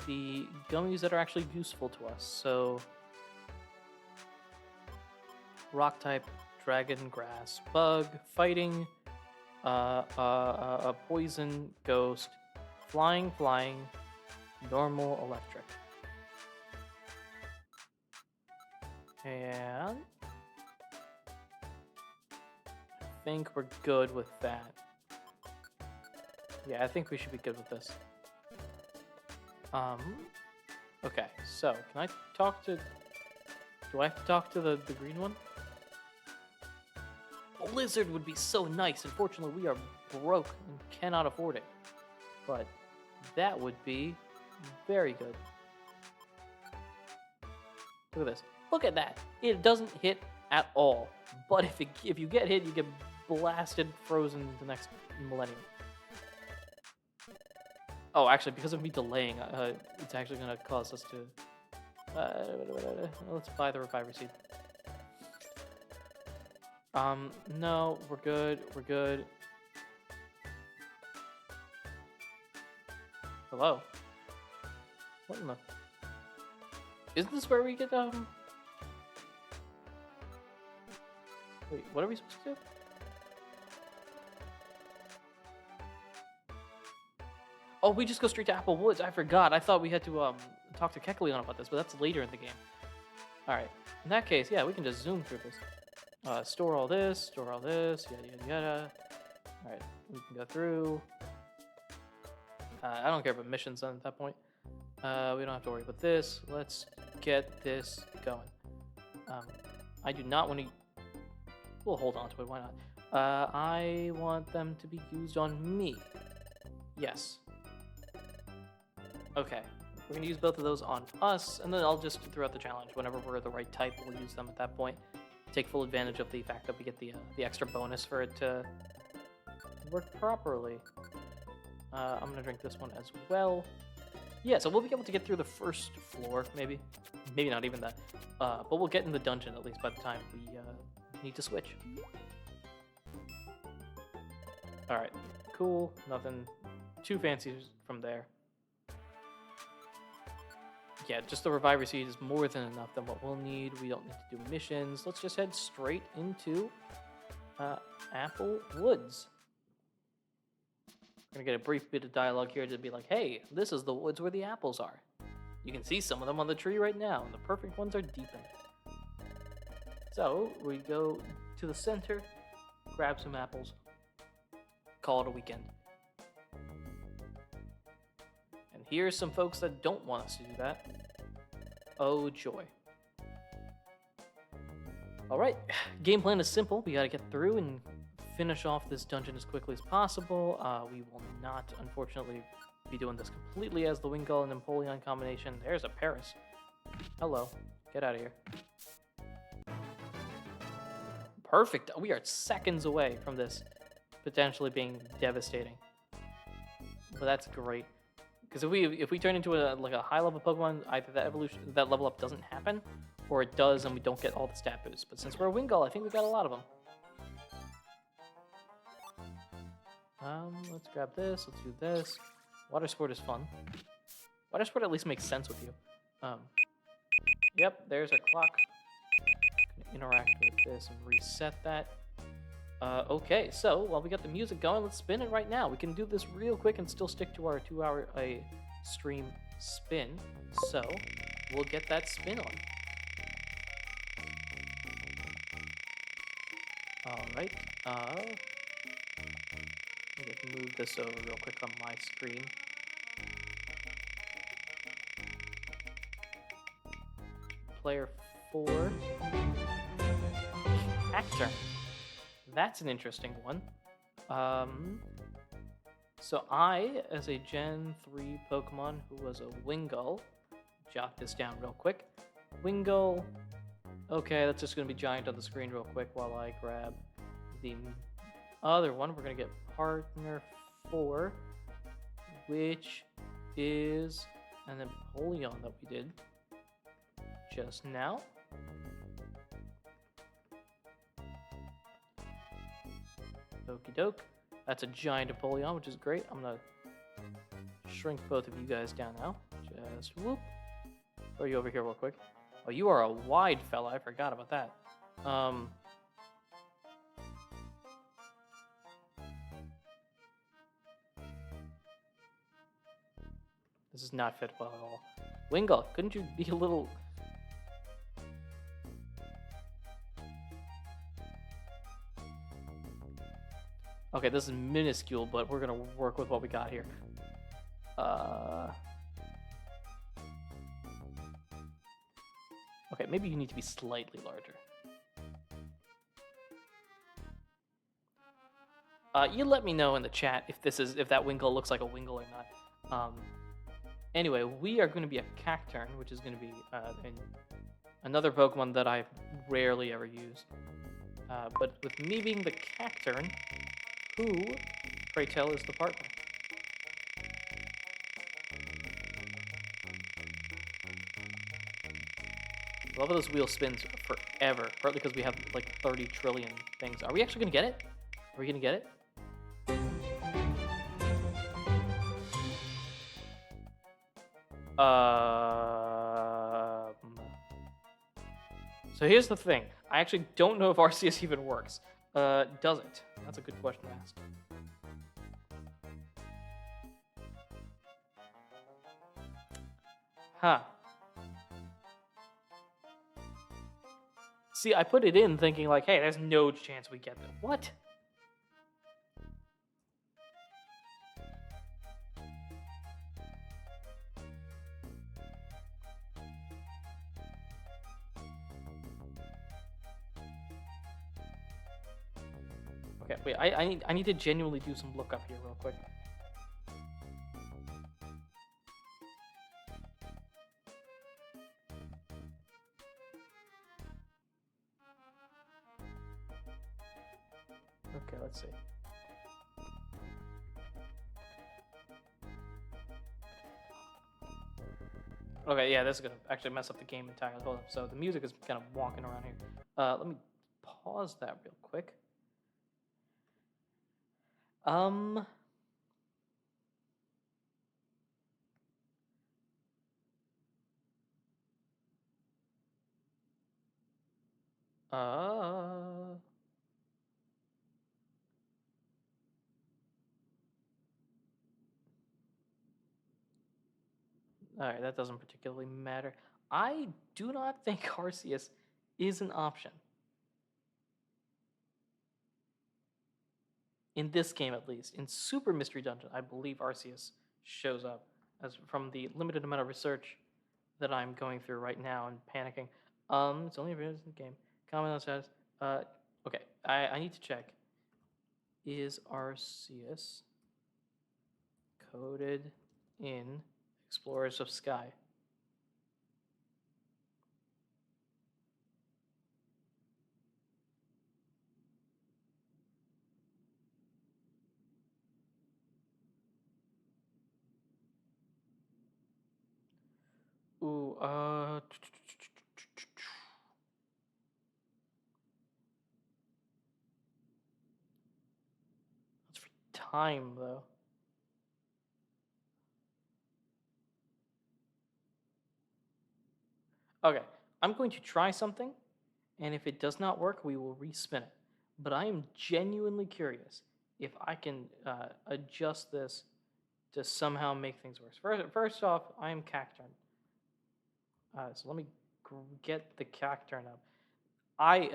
the gummies that are actually useful to us. So, rock type, dragon, grass, bug, fighting, poison, ghost, flying, normal, electric. And I think we're good with that. Yeah, I think we should be good with this. Okay, so can I talk to... Do I have to talk to the green one? A lizard would be so nice. Unfortunately, we are broke and cannot afford it. But that would be very good. Look at this. Look at that. It doesn't hit at all. But if you get hit, you get blasted, frozen the next millennium. Oh, actually, because of me delaying, it's actually going to cause us to... let's buy the Reviver Seed. No, we're good. We're good. Hello? What in the... Isn't this where we get, Wait, what are we supposed to do? Oh, we just go straight to Applewoods. I forgot. I thought we had to, talk to Kecleon about this, but that's later in the game. Alright. In that case, yeah, we can just zoom through this. Store all this, yada, yada, yada. Alright, we can go through. I don't care about missions at that point. We don't have to worry about this. Let's get this going. I do not want to... We'll hold on to it, why not? I want them to be used on me. Yes. Okay. We're going to use both of those on us, and then I'll just, throughout the challenge, whenever we're the right type, we'll use them at that point. Take full advantage of the fact that we get the extra bonus for it to work properly. I'm going to drink this one as well. Yeah, so we'll be able to get through the first floor, maybe. Maybe not even that. But we'll get in the dungeon, at least, by the time we need to switch. Alright, cool. Nothing too fancy from there. Yeah, just the Reviver Seed is more than enough than what we'll need. We don't need to do missions. Let's just head straight into Apple Woods. We're going to get a brief bit of dialogue here to be like, hey, this is the woods where the apples are. You can see some of them on the tree right now, and the perfect ones are deep in it. So, we go to the center, grab some apples, call it a weekend. And here's some folks that don't want us to do that. Oh, joy. Alright, game plan is simple. We gotta get through and finish off this dungeon as quickly as possible. We will not, unfortunately, be doing this completely as the Wingull and Empoleon combination. There's a Paris. Hello. Get out of here. Perfect. We are seconds away from this potentially being devastating. But that's great. Because if we turn into a high level Pokemon, either that level up doesn't happen, or it does and we don't get all the stat boosts. But since we're a Wingull, I think we got a lot of them. Let's grab this. Let's do this. Water Sport is fun. Water Sport at least makes sense with you. Yep, there's our clock. Gonna interact with this and reset that. Okay, so while we got the music going, let's spin it right now. We can do this real quick and still stick to our 2-hour stream spin. So we'll get that spin on. All right. Let me move this over real quick on my screen. Player 4. Cacturne. That's an interesting one. So I, as a Gen 3 Pokemon who was a Wingull, jot this down real quick. Wingull. Okay, that's just going to be giant on the screen real quick while I grab the other one. We're going to get Partner 4, which is an Empoleon that we did just now. Okie doke. That's a giant Empoleon, which is great. I'm going to shrink both of you guys down now. Just whoop. Throw you over here real quick. Oh, you are a wide fella. I forgot about that. This is not fit well at all. Wingull, couldn't you be a little... Okay, this is minuscule, but we're gonna work with what we got here. Okay, maybe you need to be slightly larger. You let me know in the chat if that Wingull looks like a Wingull or not. Anyway, we are going to be a Cacturne, which is going to be another Pokemon that I rarely ever use. But with me being the Cacturne, who, pray tell, is the partner? I love how this wheel spins forever, partly because we have like 30 trillion things. Are we actually going to get it? Are we going to get it? So here's the thing. I actually don't know if Arceus even works. Does it? That's a good question to ask. Huh. See, I put it in thinking like, hey, there's no chance we get them. What? Okay, wait, I need to genuinely do some lookup here real quick. Okay, let's see. Okay, yeah, this is gonna actually mess up the game entirely. Hold up. So the music is kind of wonking around here. Let me pause that real quick. Uh. Alright, that doesn't particularly matter. I do not think Arceus is an option. In this game, at least. In Super Mystery Dungeon, I believe Arceus shows up, as from the limited amount of research that I'm going through right now and panicking. It's only a in the game. Comment on status. Okay, I need to check. Is Arceus coded in Explorers of Sky? Ooh, that's for time, though. Okay, I'm going to try something, and if it does not work, we will respin it. But I am genuinely curious if I can adjust this to somehow make things worse. First off, I am Cacturn. So let me get the Cacturn up. I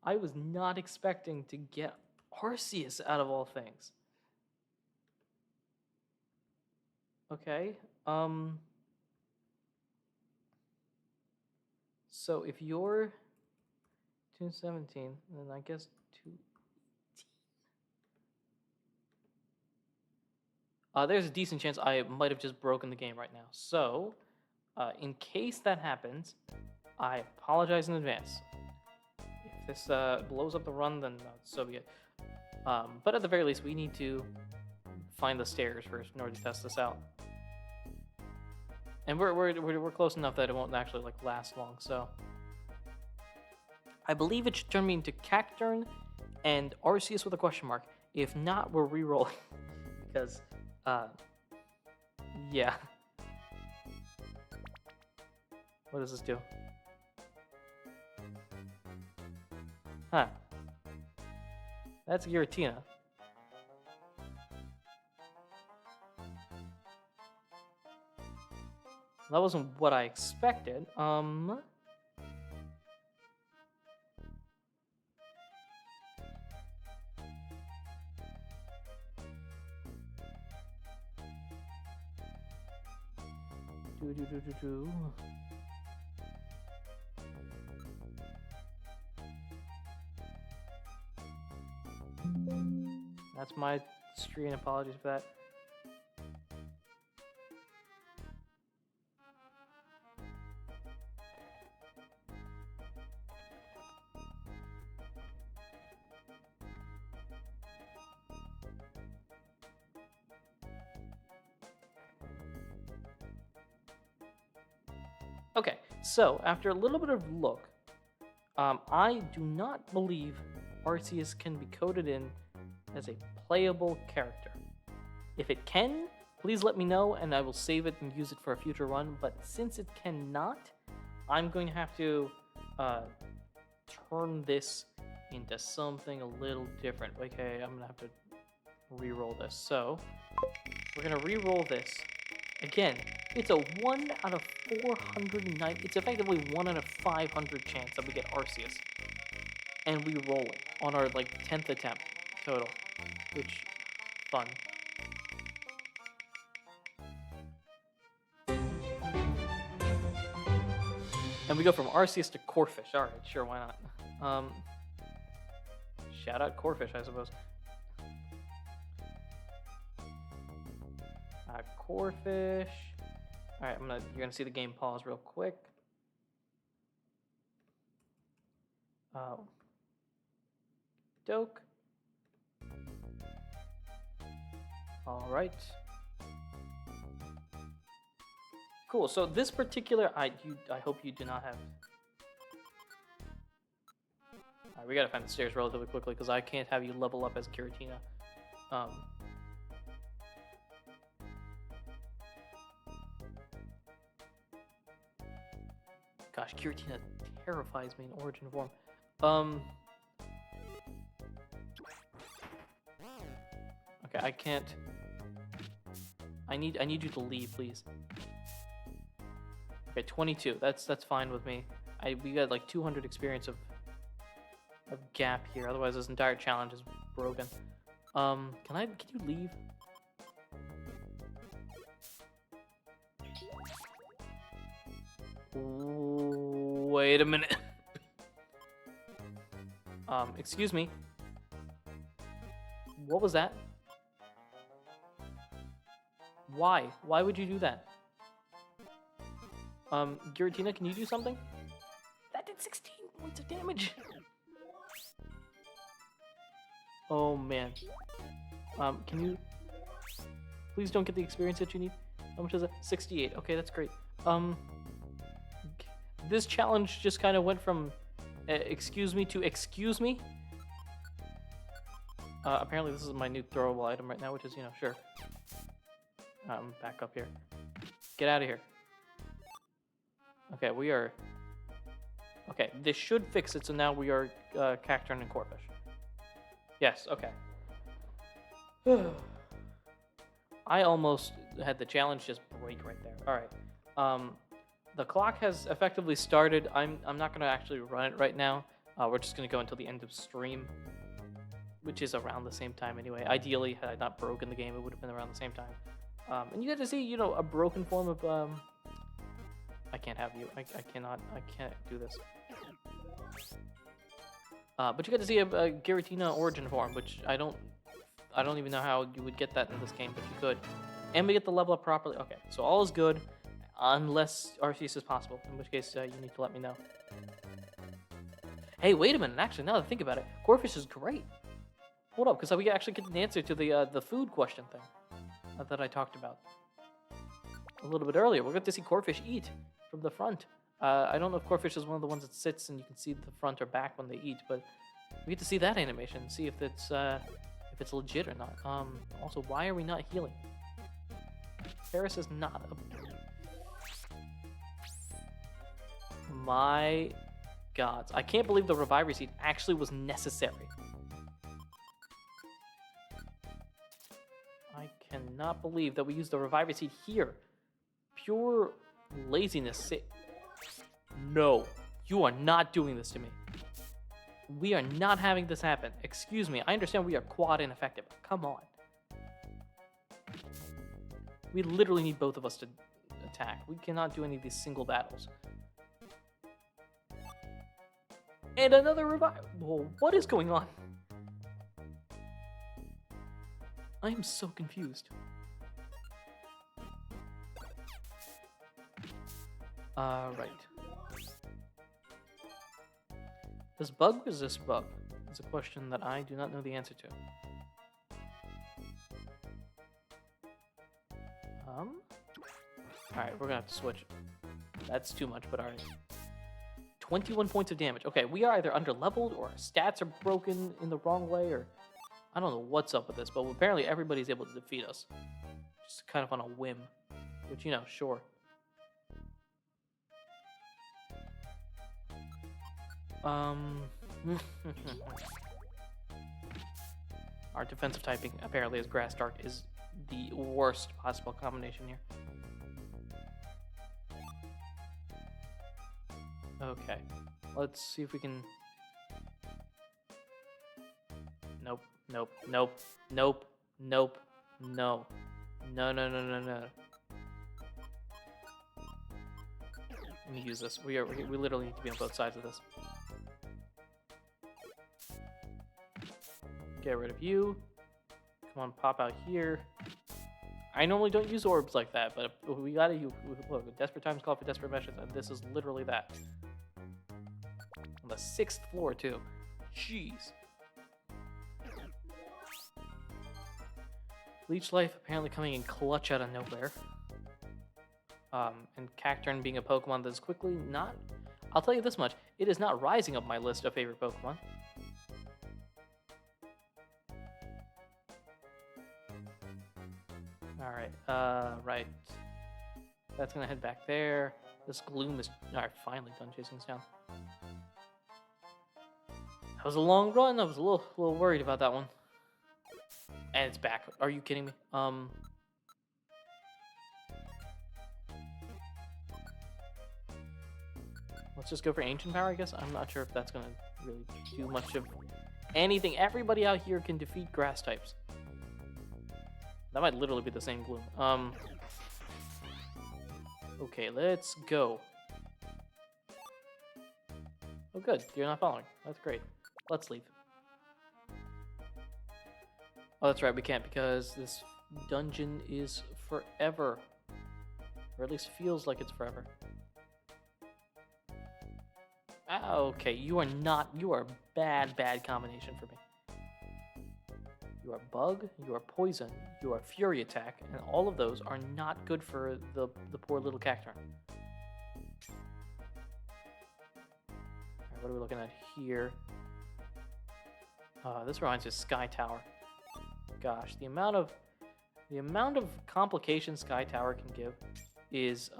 I was not expecting to get Arceus out of all things. Okay. So if you're 217, then I guess 218. There's a decent chance I might have just broken the game right now. So, in case that happens, I apologize in advance. If this blows up the run, then so be it. But at the very least, we need to find the stairs first in order to test this out. And we're close enough that it won't actually like last long. So, I believe it should turn me into Cacturn and Arceus with a question mark. If not, we're re-rolling because, yeah. What does this do? Huh. That's Giratina. That wasn't what I expected. That's my screen. Apologies for that. Okay, so after a little bit of look, I do not believe Arceus can be coded in as a playable character. If it can, please let me know and I will save it and use it for a future run. But since it cannot, I'm going to have to turn this into something a little different. Okay, I'm going to have to re-roll this. So, we're going to re-roll this. Again, it's a 1 out of 409. It's effectively 1 out of 500 chance that we get Arceus. And we roll it on our, like, 10th attempt total. Which, fun. And we go from Arceus to Corphish. Alright, sure, why not? Shout out Corphish, I suppose. Corphish. Alright, you're gonna see the game pause real quick. Doke. Alright. Cool, so this particular, I hope you do not have... Alright, we gotta find the stairs relatively quickly, because I can't have you level up as Giratina. Gosh, gosh, Giratina terrifies me in Origin form. Okay, I can't. I need you to leave, please. Okay, 22. That's fine with me. We got like 200 experience of gap here. Otherwise, this entire challenge is broken. Can you leave? Wait a minute. Excuse me. What was that? Why? Why would you do that? Giratina, can you do something? That did 16 points of damage. Oh man. Can you please don't get the experience that you need? How much is it? 68. Okay, that's great. This challenge just kind of went from excuse me to excuse me. Apparently this is my new throwable item right now, which is, sure. Back up here. Get out of here. Okay, we are... Okay, this should fix it, so now we are Cacturn and Corphish. Yes, okay. I almost had the challenge just break right there. Alright. The clock has effectively started. I'm not going to actually run it right now. We're just going to go until the end of stream, which is around the same time anyway. Ideally, had I not broken the game, it would have been around the same time. And you get to see, a broken form of... I can't have you. I can't do this. But you get to see a Giratina Origin form, which I don't even know how you would get that in this game, but you could. And we get the level up properly. Okay, so all is good, unless Arceus is possible, in which case you need to let me know. Hey, wait a minute. Actually, now that I think about it, Corphish is great. Hold up, because we actually get an answer to the food question thing that I talked about a little bit earlier. We're going to see Corphish eat from the front. I don't know if Corphish is one of the ones that sits and you can see the front or back when they eat, but we get to see that animation, see if it's legit or not. Also, why are we not healing? Paris is not a... My gods. I can't believe the Reviver Seed actually was necessary. I cannot believe that we used the Reviver Seed here. Pure laziness. No, you are not doing this to me. We are not having this happen. Excuse me, I understand we are quad ineffective. Come on. We literally need both of us to attack. We cannot do any of these single battles. And another revive. Whoa, what is going on? I am so confused. Right. Does bug resist bug? Is a question that I do not know the answer to. Alright, we're gonna have to switch. That's too much, but alright. 21 points of damage. Okay, we are either under-leveled or our stats are broken in the wrong way, or I don't know what's up with this, but apparently everybody's able to defeat us. Just kind of on a whim. Which, sure. Our defensive typing, apparently, as Grass Dark, is the worst possible combination here. Okay, let's see if we can... Nope, nope, nope, nope, nope, no. No, no, no, no, no. Let me use this. We literally need to be on both sides of this. Get rid of you. Come on, pop out here. I normally don't use orbs like that, but we gotta use... Look, desperate times call for desperate measures, and this is literally that. On the 6th floor, too. Jeez. Leech Life apparently coming in clutch out of nowhere. And Cacturn being a Pokemon that's quickly not... I'll tell you this much. It is not rising up my list of favorite Pokemon. Alright, right. That's gonna head back there. This gloom is finally done chasing us down. That was a long run. I was a little worried about that one. And it's back. Are you kidding me? Let's just go for Ancient Power, I guess. I'm not sure if that's going to really do much of anything. Everybody out here can defeat grass types. That might literally be the same gloom. Okay, let's go. Oh, good. You're not following. That's great. Let's leave. Oh, that's right. We can't because this dungeon is forever. Or at least feels like it's forever. Okay, you are not. You are a bad combination for me. You are Bug, you are Poison, you are Fury Attack, and all of those are not good for the poor little Cacturn. Alright, what are we looking at here? This reminds me of Sky Tower. Gosh, the amount of complications Sky Tower can give is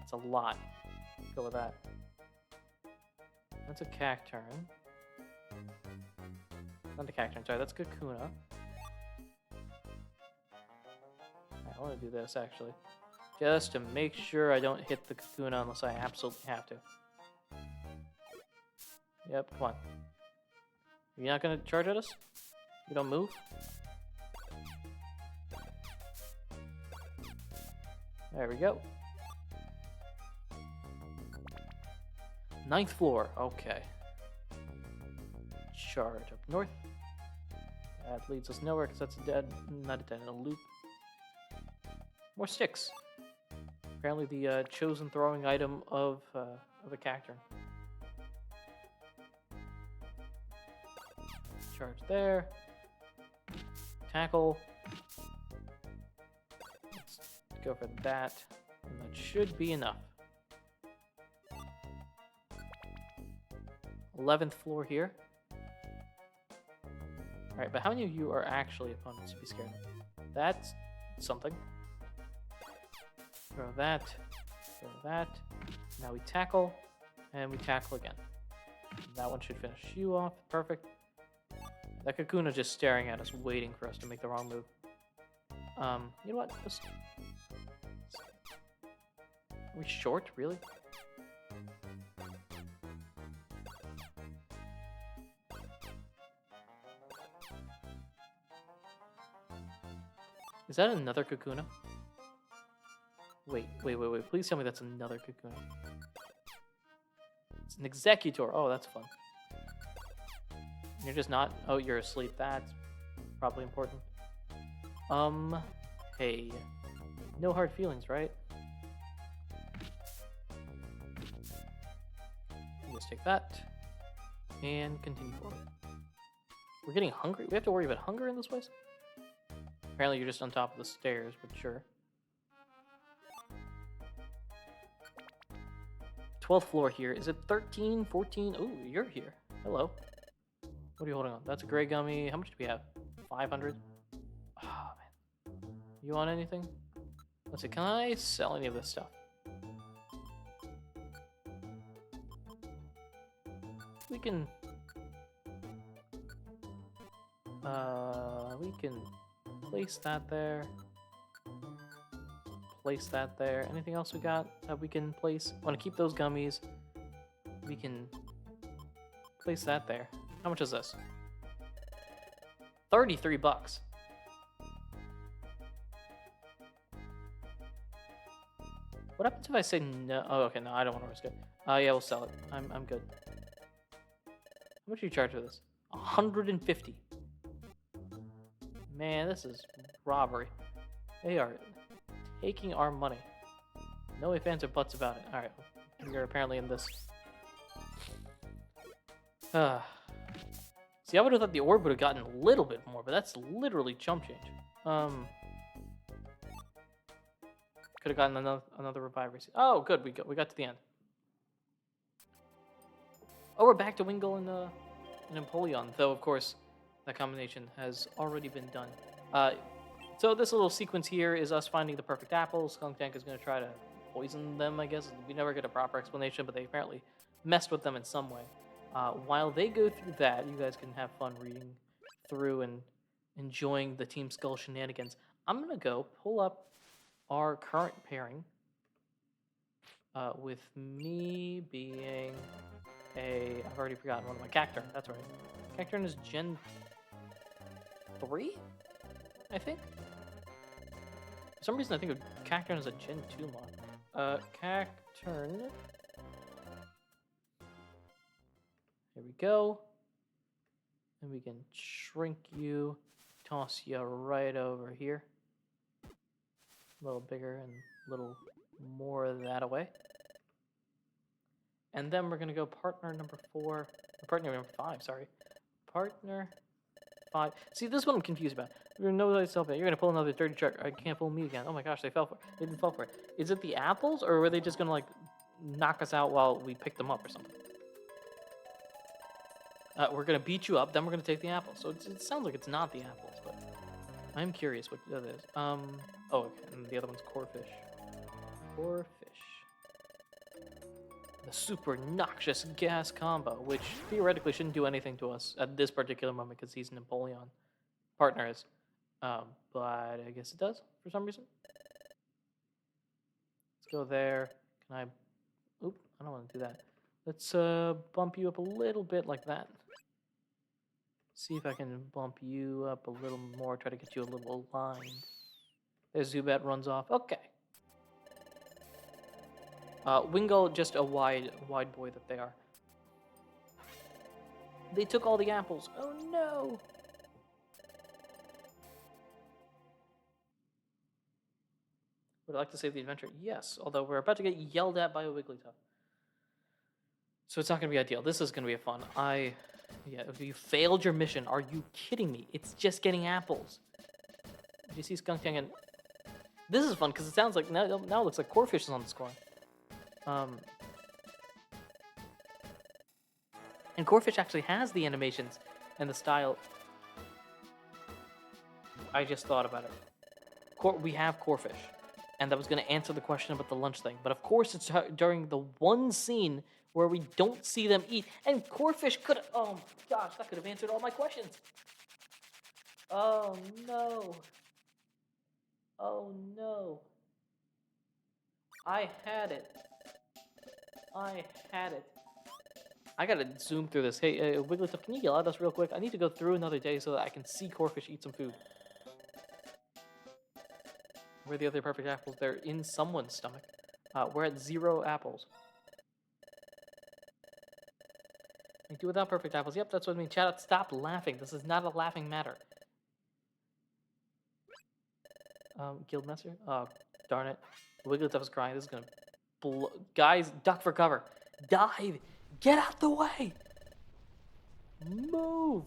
it's a lot. Go with that. That's a Cacturn. Not a Cacturn, sorry, that's Kakuna. I want to do this, actually. Just to make sure I don't hit the Kakuna unless I absolutely have to. Yep, come on. You're not going to charge at us? You don't move? There we go. 9th floor, okay. Charge up north. That leads us nowhere because that's not a dead end, a loop. More sticks. Apparently the chosen throwing item of a Cacturn. Charge there. Tackle. Let's go for that. And that should be enough. 11th floor here. Alright, but how many of you are actually opponents to be scared of? That's something. Throw that. Throw that. Now we tackle. And we tackle again. That one should finish you off. Perfect. That Kakuna just staring at us, waiting for us to make the wrong move. You know what? Are we short, really? Is that another Kakuna? Wait. Please tell me that's another Kakuna. It's an Executor. Oh, that's fun. You're just not... Oh, you're asleep. That's probably important. Hey. No hard feelings, right? Let's take that. And continue forward. We're getting hungry? We have to worry about hunger in this place? Apparently you're just on top of the stairs, but sure. 12th floor here. Is it 13, 14? Oh, you're here. Hello. What are you holding on? That's a gray gummy. How much do we have? 500? Oh, man. You want anything? Let's see. Can I sell any of this stuff? We can place that there. Place that there. Anything else we got that we can place? Want to keep those gummies. We can place that there. How much is this? 33 bucks. What happens if I say no? Oh, okay, no, I don't want to risk it. Yeah, we'll sell it. I'm good. How much do you charge for this? 150. Man, this is robbery. They are taking our money. No ifs, ands, or buts about it. Alright, you're apparently in this. See, I would have thought the orb would have gotten a little bit more, but that's literally chump change. Could have gotten another revive receipt. Oh, good, we got to the end. Oh, we're back to Wingull and Empoleon, though, of course, that combination has already been done. So this little sequence here is us finding the perfect apple. Skuntank is going to try to poisoned them, I guess. We never get a proper explanation, but they apparently messed with them in some way. While they go through that, you guys can have fun reading through and enjoying the Team Skull shenanigans. I'm going to go pull up our current pairing with me being I've already forgotten one of my Cacturn. That's right. Cacturn is Gen 3, I think. For some reason, I think of Cacturn as a Gen 2 mod. Cacturn. Here we go. And we can shrink you, toss you right over here. A little bigger and a little more that away. And then we're going to go partner number 4, or partner number 5, sorry. Partner 5. See, this is what I'm confused about. You're going to pull another dirty trick. I can't fool me again. Oh my gosh, they didn't fall for it. Is it the apples, or were they just going to, like, knock us out while we pick them up or something? We're going to beat you up, then we're going to take the apples. So it sounds like it's not the apples, but I'm curious what that is. Oh, okay, and the other one's Corphish. Corphish. The super noxious gas combo, which theoretically shouldn't do anything to us at this particular moment because he's Napoleon. Partner is. But I guess it does for some reason. Let's go there. Can I... Oop, I don't want to do that. Let's bump you up a little bit like that. See if I can bump you up a little more, try to get you a little aligned. There's Zubat runs off. Okay. Wingull, just a wide boy that they are. They took all the apples. Oh no! Would I like to save the adventure? Yes, although we're about to get yelled at by a Wigglytuff. So it's not going to be ideal. This is going to be a fun. Yeah, if you failed your mission, are you kidding me? It's just getting apples. Did you see Skuntank? And this is fun because it sounds like now it looks like Corphish is on the score. And Corphish actually has the animations and the style. I just thought about it. We have Corphish, and that was going to answer the question about the lunch thing. But of course, it's during the one scene where we don't see them eat. And Corphish could have... Oh, my gosh, that could have answered all my questions. Oh, no. Oh, no. I had it. I gotta zoom through this. Hey, Wigglytuff, can you yell at us real quick? I need to go through another day so that I can see Corphish eat some food. Where are the other perfect apples? They're in someone's stomach. We're at 0 apples. I do without perfect apples. Yep, that's what I mean. Chat, stop laughing. This is not a laughing matter. Guildmaster? Oh, darn it. Wigglytuff is crying. This is gonna blow. Guys, duck for cover. Dive! Get out the way! Move!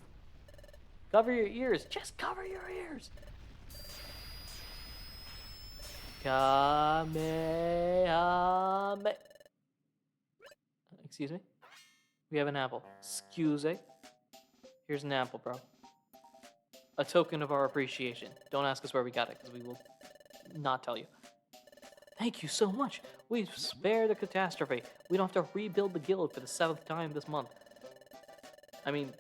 Cover your ears. Just cover your ears. Kamehame. Excuse me? We have an apple. Excuse me. Here's an apple, bro. A token of our appreciation. Don't ask us where we got it, because we will not tell you. Thank you so much. We've spared a catastrophe. We don't have to rebuild the guild for the 7th time this month. I mean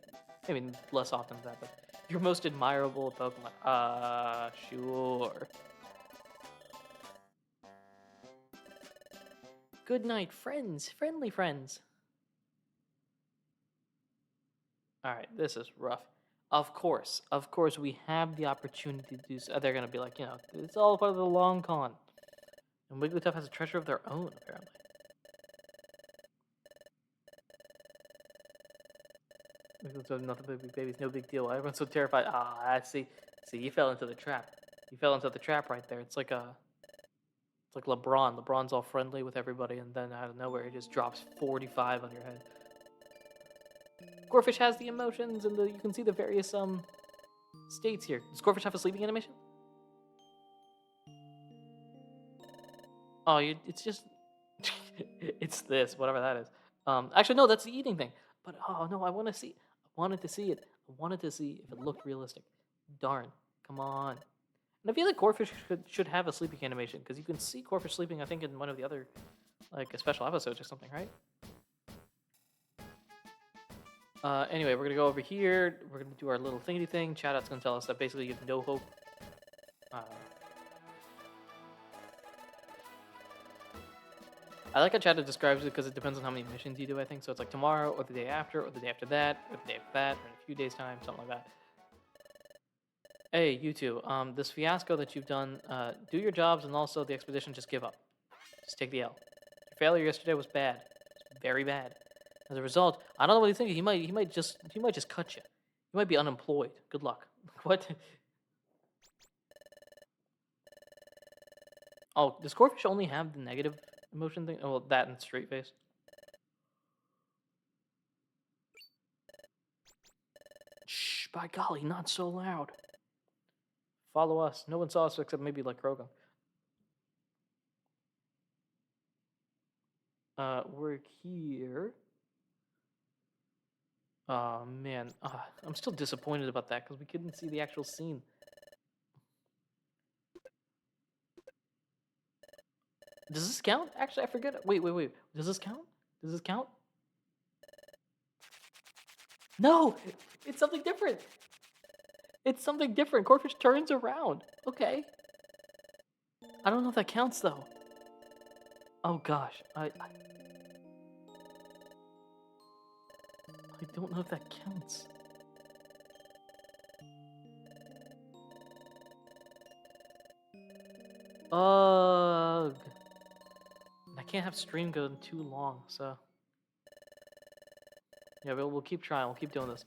less often than that, but your most admirable Pokemon. Sure. Good night, friends. Friendly friends. Alright, this is rough. Of course, we have the opportunity to do so. They're going to be like, it's all part of the long con. And Wigglytuff has a treasure of their own, apparently. Wigglytuff, nothing big babies, no big deal. Why everyone's so terrified? See, you fell into the trap. You fell into the trap right there. It's like LeBron. LeBron's all friendly with everybody, and then out of nowhere, he just drops 45 on your head. Corphish has the emotions, and you can see the various states here. Does Corphish have a sleeping animation? Oh, it's just... it's this, whatever that is. Actually, no, that's the eating thing. But, oh, no, I wanted to see it. I wanted to see if it looked realistic. Darn. Come on. And I feel like Corfish should have a sleeping animation, because you can see Corfish sleeping, I think, in one of the other, like, special episodes or something, right? Anyway, we're gonna go over here. We're gonna do our little thingy thing. Chatot's gonna tell us that basically you have no hope. I like how Chatot describes it because it depends on how many missions you do, I think. So it's like tomorrow, or the day after, or the day after that, or the day after that, or in a few days' time, something like that. Hey, you two, this fiasco that you've done, do your jobs, and also the expedition, just give up. Just take the L. Your failure yesterday was bad. It was very bad. As a result, I don't know what he's thinking. He might just cut you. You might be unemployed. Good luck. What? Oh, does Corfish only have the negative emotion thing? Oh, well, that and straight face. Shh, by golly, not so loud. Follow us. No one saw us except maybe like Krogan. We're here. Oh, man. I'm still disappointed about that because we couldn't see the actual scene. Does this count? Actually, I forget. Wait. Does this count? Does this count? No! It's something different! It's something different. Corfish turns around. Okay. I don't know if that counts, though. Oh, gosh. I don't know if that counts. Ugh. I can't have stream go too long, so... Yeah, we'll keep trying. We'll keep doing this.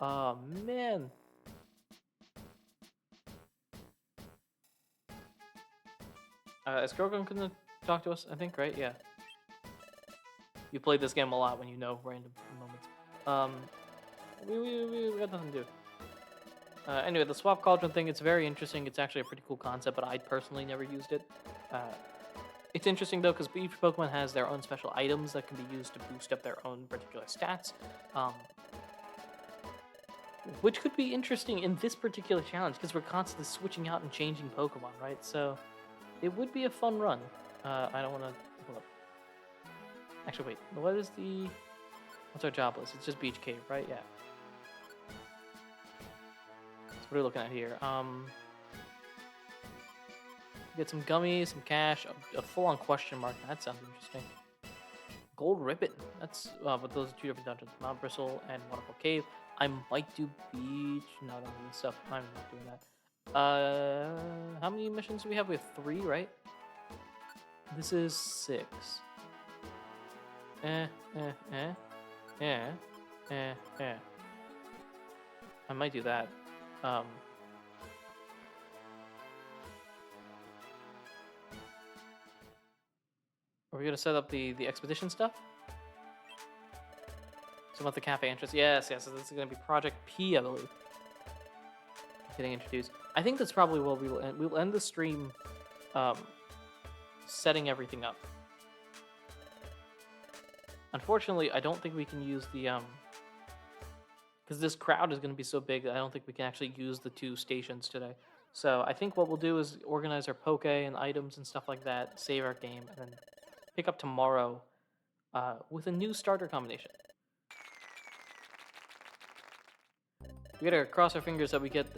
Oh, man. Is Grogan gonna talk to us? I think, right? Yeah. You played this game a lot when you know random moments. We got nothing to do. Anyway, the swap cauldron thing, it's very interesting. It's actually a pretty cool concept, but I personally never used it. It's interesting, though, because each Pokemon has their own special items that can be used to boost up their own particular stats. Which could be interesting in this particular challenge, because we're constantly switching out and changing Pokemon, right? So, it would be a fun run. I don't want to... Hold up. Actually, wait. What's our job list? It's just Beach Cave, right? Yeah. So what are we looking at here? Get some gummies, some cash, a full-on question mark. That sounds interesting. Gold Ribbon. That's... but those are two different dungeons. Mount Bristle and Wonderful Cave. I might do Beach. No, I don't do stuff. I'm not doing that. How many missions do we have? We have 3, right? This is 6. I might do that. Are we gonna set up the expedition stuff? So about the cafe entrance. Yes. So this is gonna be Project P, I believe. Getting introduced. I think that's probably what we will end. We'll end the stream setting everything up. Unfortunately, I don't think we can use the because this crowd is going to be so big that I don't think we can actually use the 2 stations today. So I think what we'll do is organize our Poke and items and stuff like that, save our game, and then pick up tomorrow with a new starter combination. We gotta cross our fingers that we get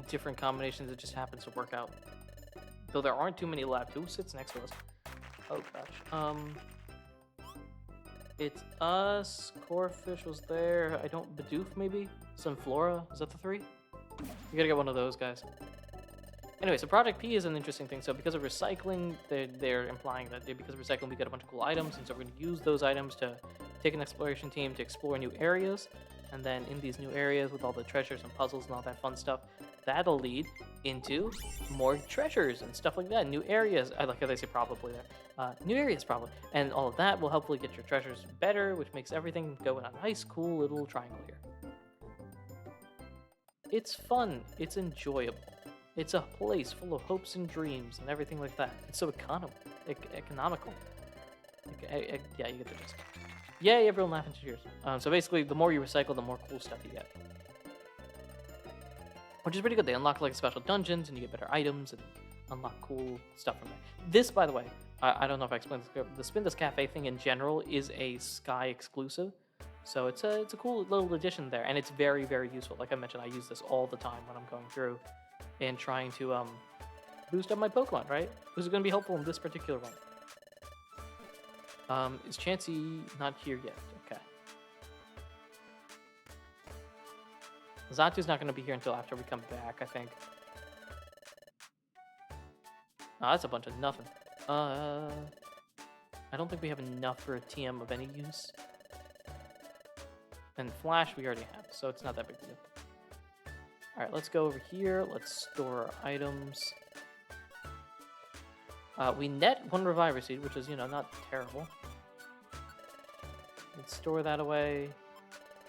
different combinations that just happens to work out. Though there aren't too many left. Who sits next to us? Oh gosh. It's us. Corfish was there. Bidoof maybe? Sunflora? Is that the 3? You gotta get one of those guys. Anyway, so Project P is an interesting thing. So because of recycling, they're implying that because of recycling, we get a bunch of cool items, and so we're gonna use those items to take an exploration team to explore new areas. And then in these new areas with all the treasures and puzzles and all that fun stuff, that'll lead into more treasures and stuff like that. New areas. I like how they say probably there. New areas probably. And all of that will hopefully get your treasures better, which makes everything go in a nice, cool little triangle here. It's fun. It's enjoyable. It's a place full of hopes and dreams and everything like that. It's so economical. Yeah, you get the gist. Yay, everyone laughing cheers. So basically, the more you recycle, the more cool stuff you get. which is pretty good. They unlock like special dungeons, and you get better items and unlock cool stuff from there. This, by the way, I don't know if I explained this. The Spin This Cafe thing in general is a Sky exclusive, so it's a cool little addition there, and it's very, very useful. Like I mentioned, I use this all the time when I'm going through and trying to boost up my Pokemon. Right? This is going to be helpful in this particular one. Is Chansey not here yet? Okay. Xatu's not going to be here until after we come back, I think. Oh, that's a bunch of nothing. I don't think we have enough for a TM of any use. And Flash we already have, so it's not that big a deal. Alright, let's go over here. Let's store our items. We net 1 Reviver Seed, which is, not terrible. Let's store that away.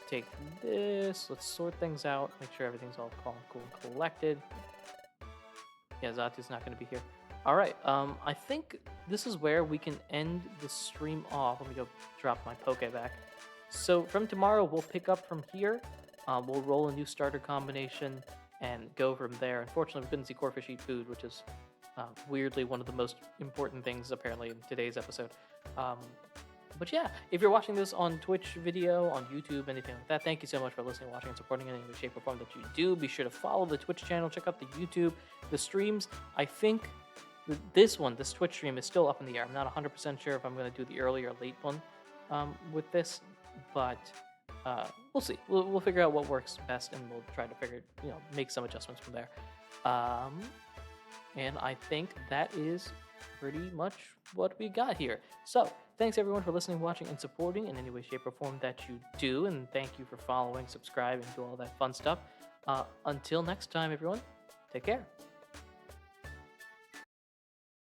Take this. Let's sort things out. Make sure everything's all calm, cool, and collected. Yeah, Xatu's not going to be here. Alright, I think this is where we can end the stream off. Let me go drop my Poké back. So from tomorrow, we'll pick up from here. We'll roll a new starter combination and go from there. Unfortunately, we couldn't see Corphish eat food, which is weirdly one of the most important things apparently in today's episode. But yeah, if you're watching this on Twitch video, on YouTube, anything like that, thank you so much for listening, watching, and supporting in any way, shape, or form that you do. Be sure to follow the Twitch channel, check out the YouTube, the streams. I think this Twitch stream is still up in the air. I'm not 100% sure if I'm going to do the early or late one with this, but we'll see. We'll figure out what works best, and we'll try to make some adjustments from there. And I think that is pretty much what we got here. So, thanks everyone for listening, watching, and supporting in any way, shape, or form that you do, and thank you for following, subscribing, do all that fun stuff. Until next time, everyone, take care.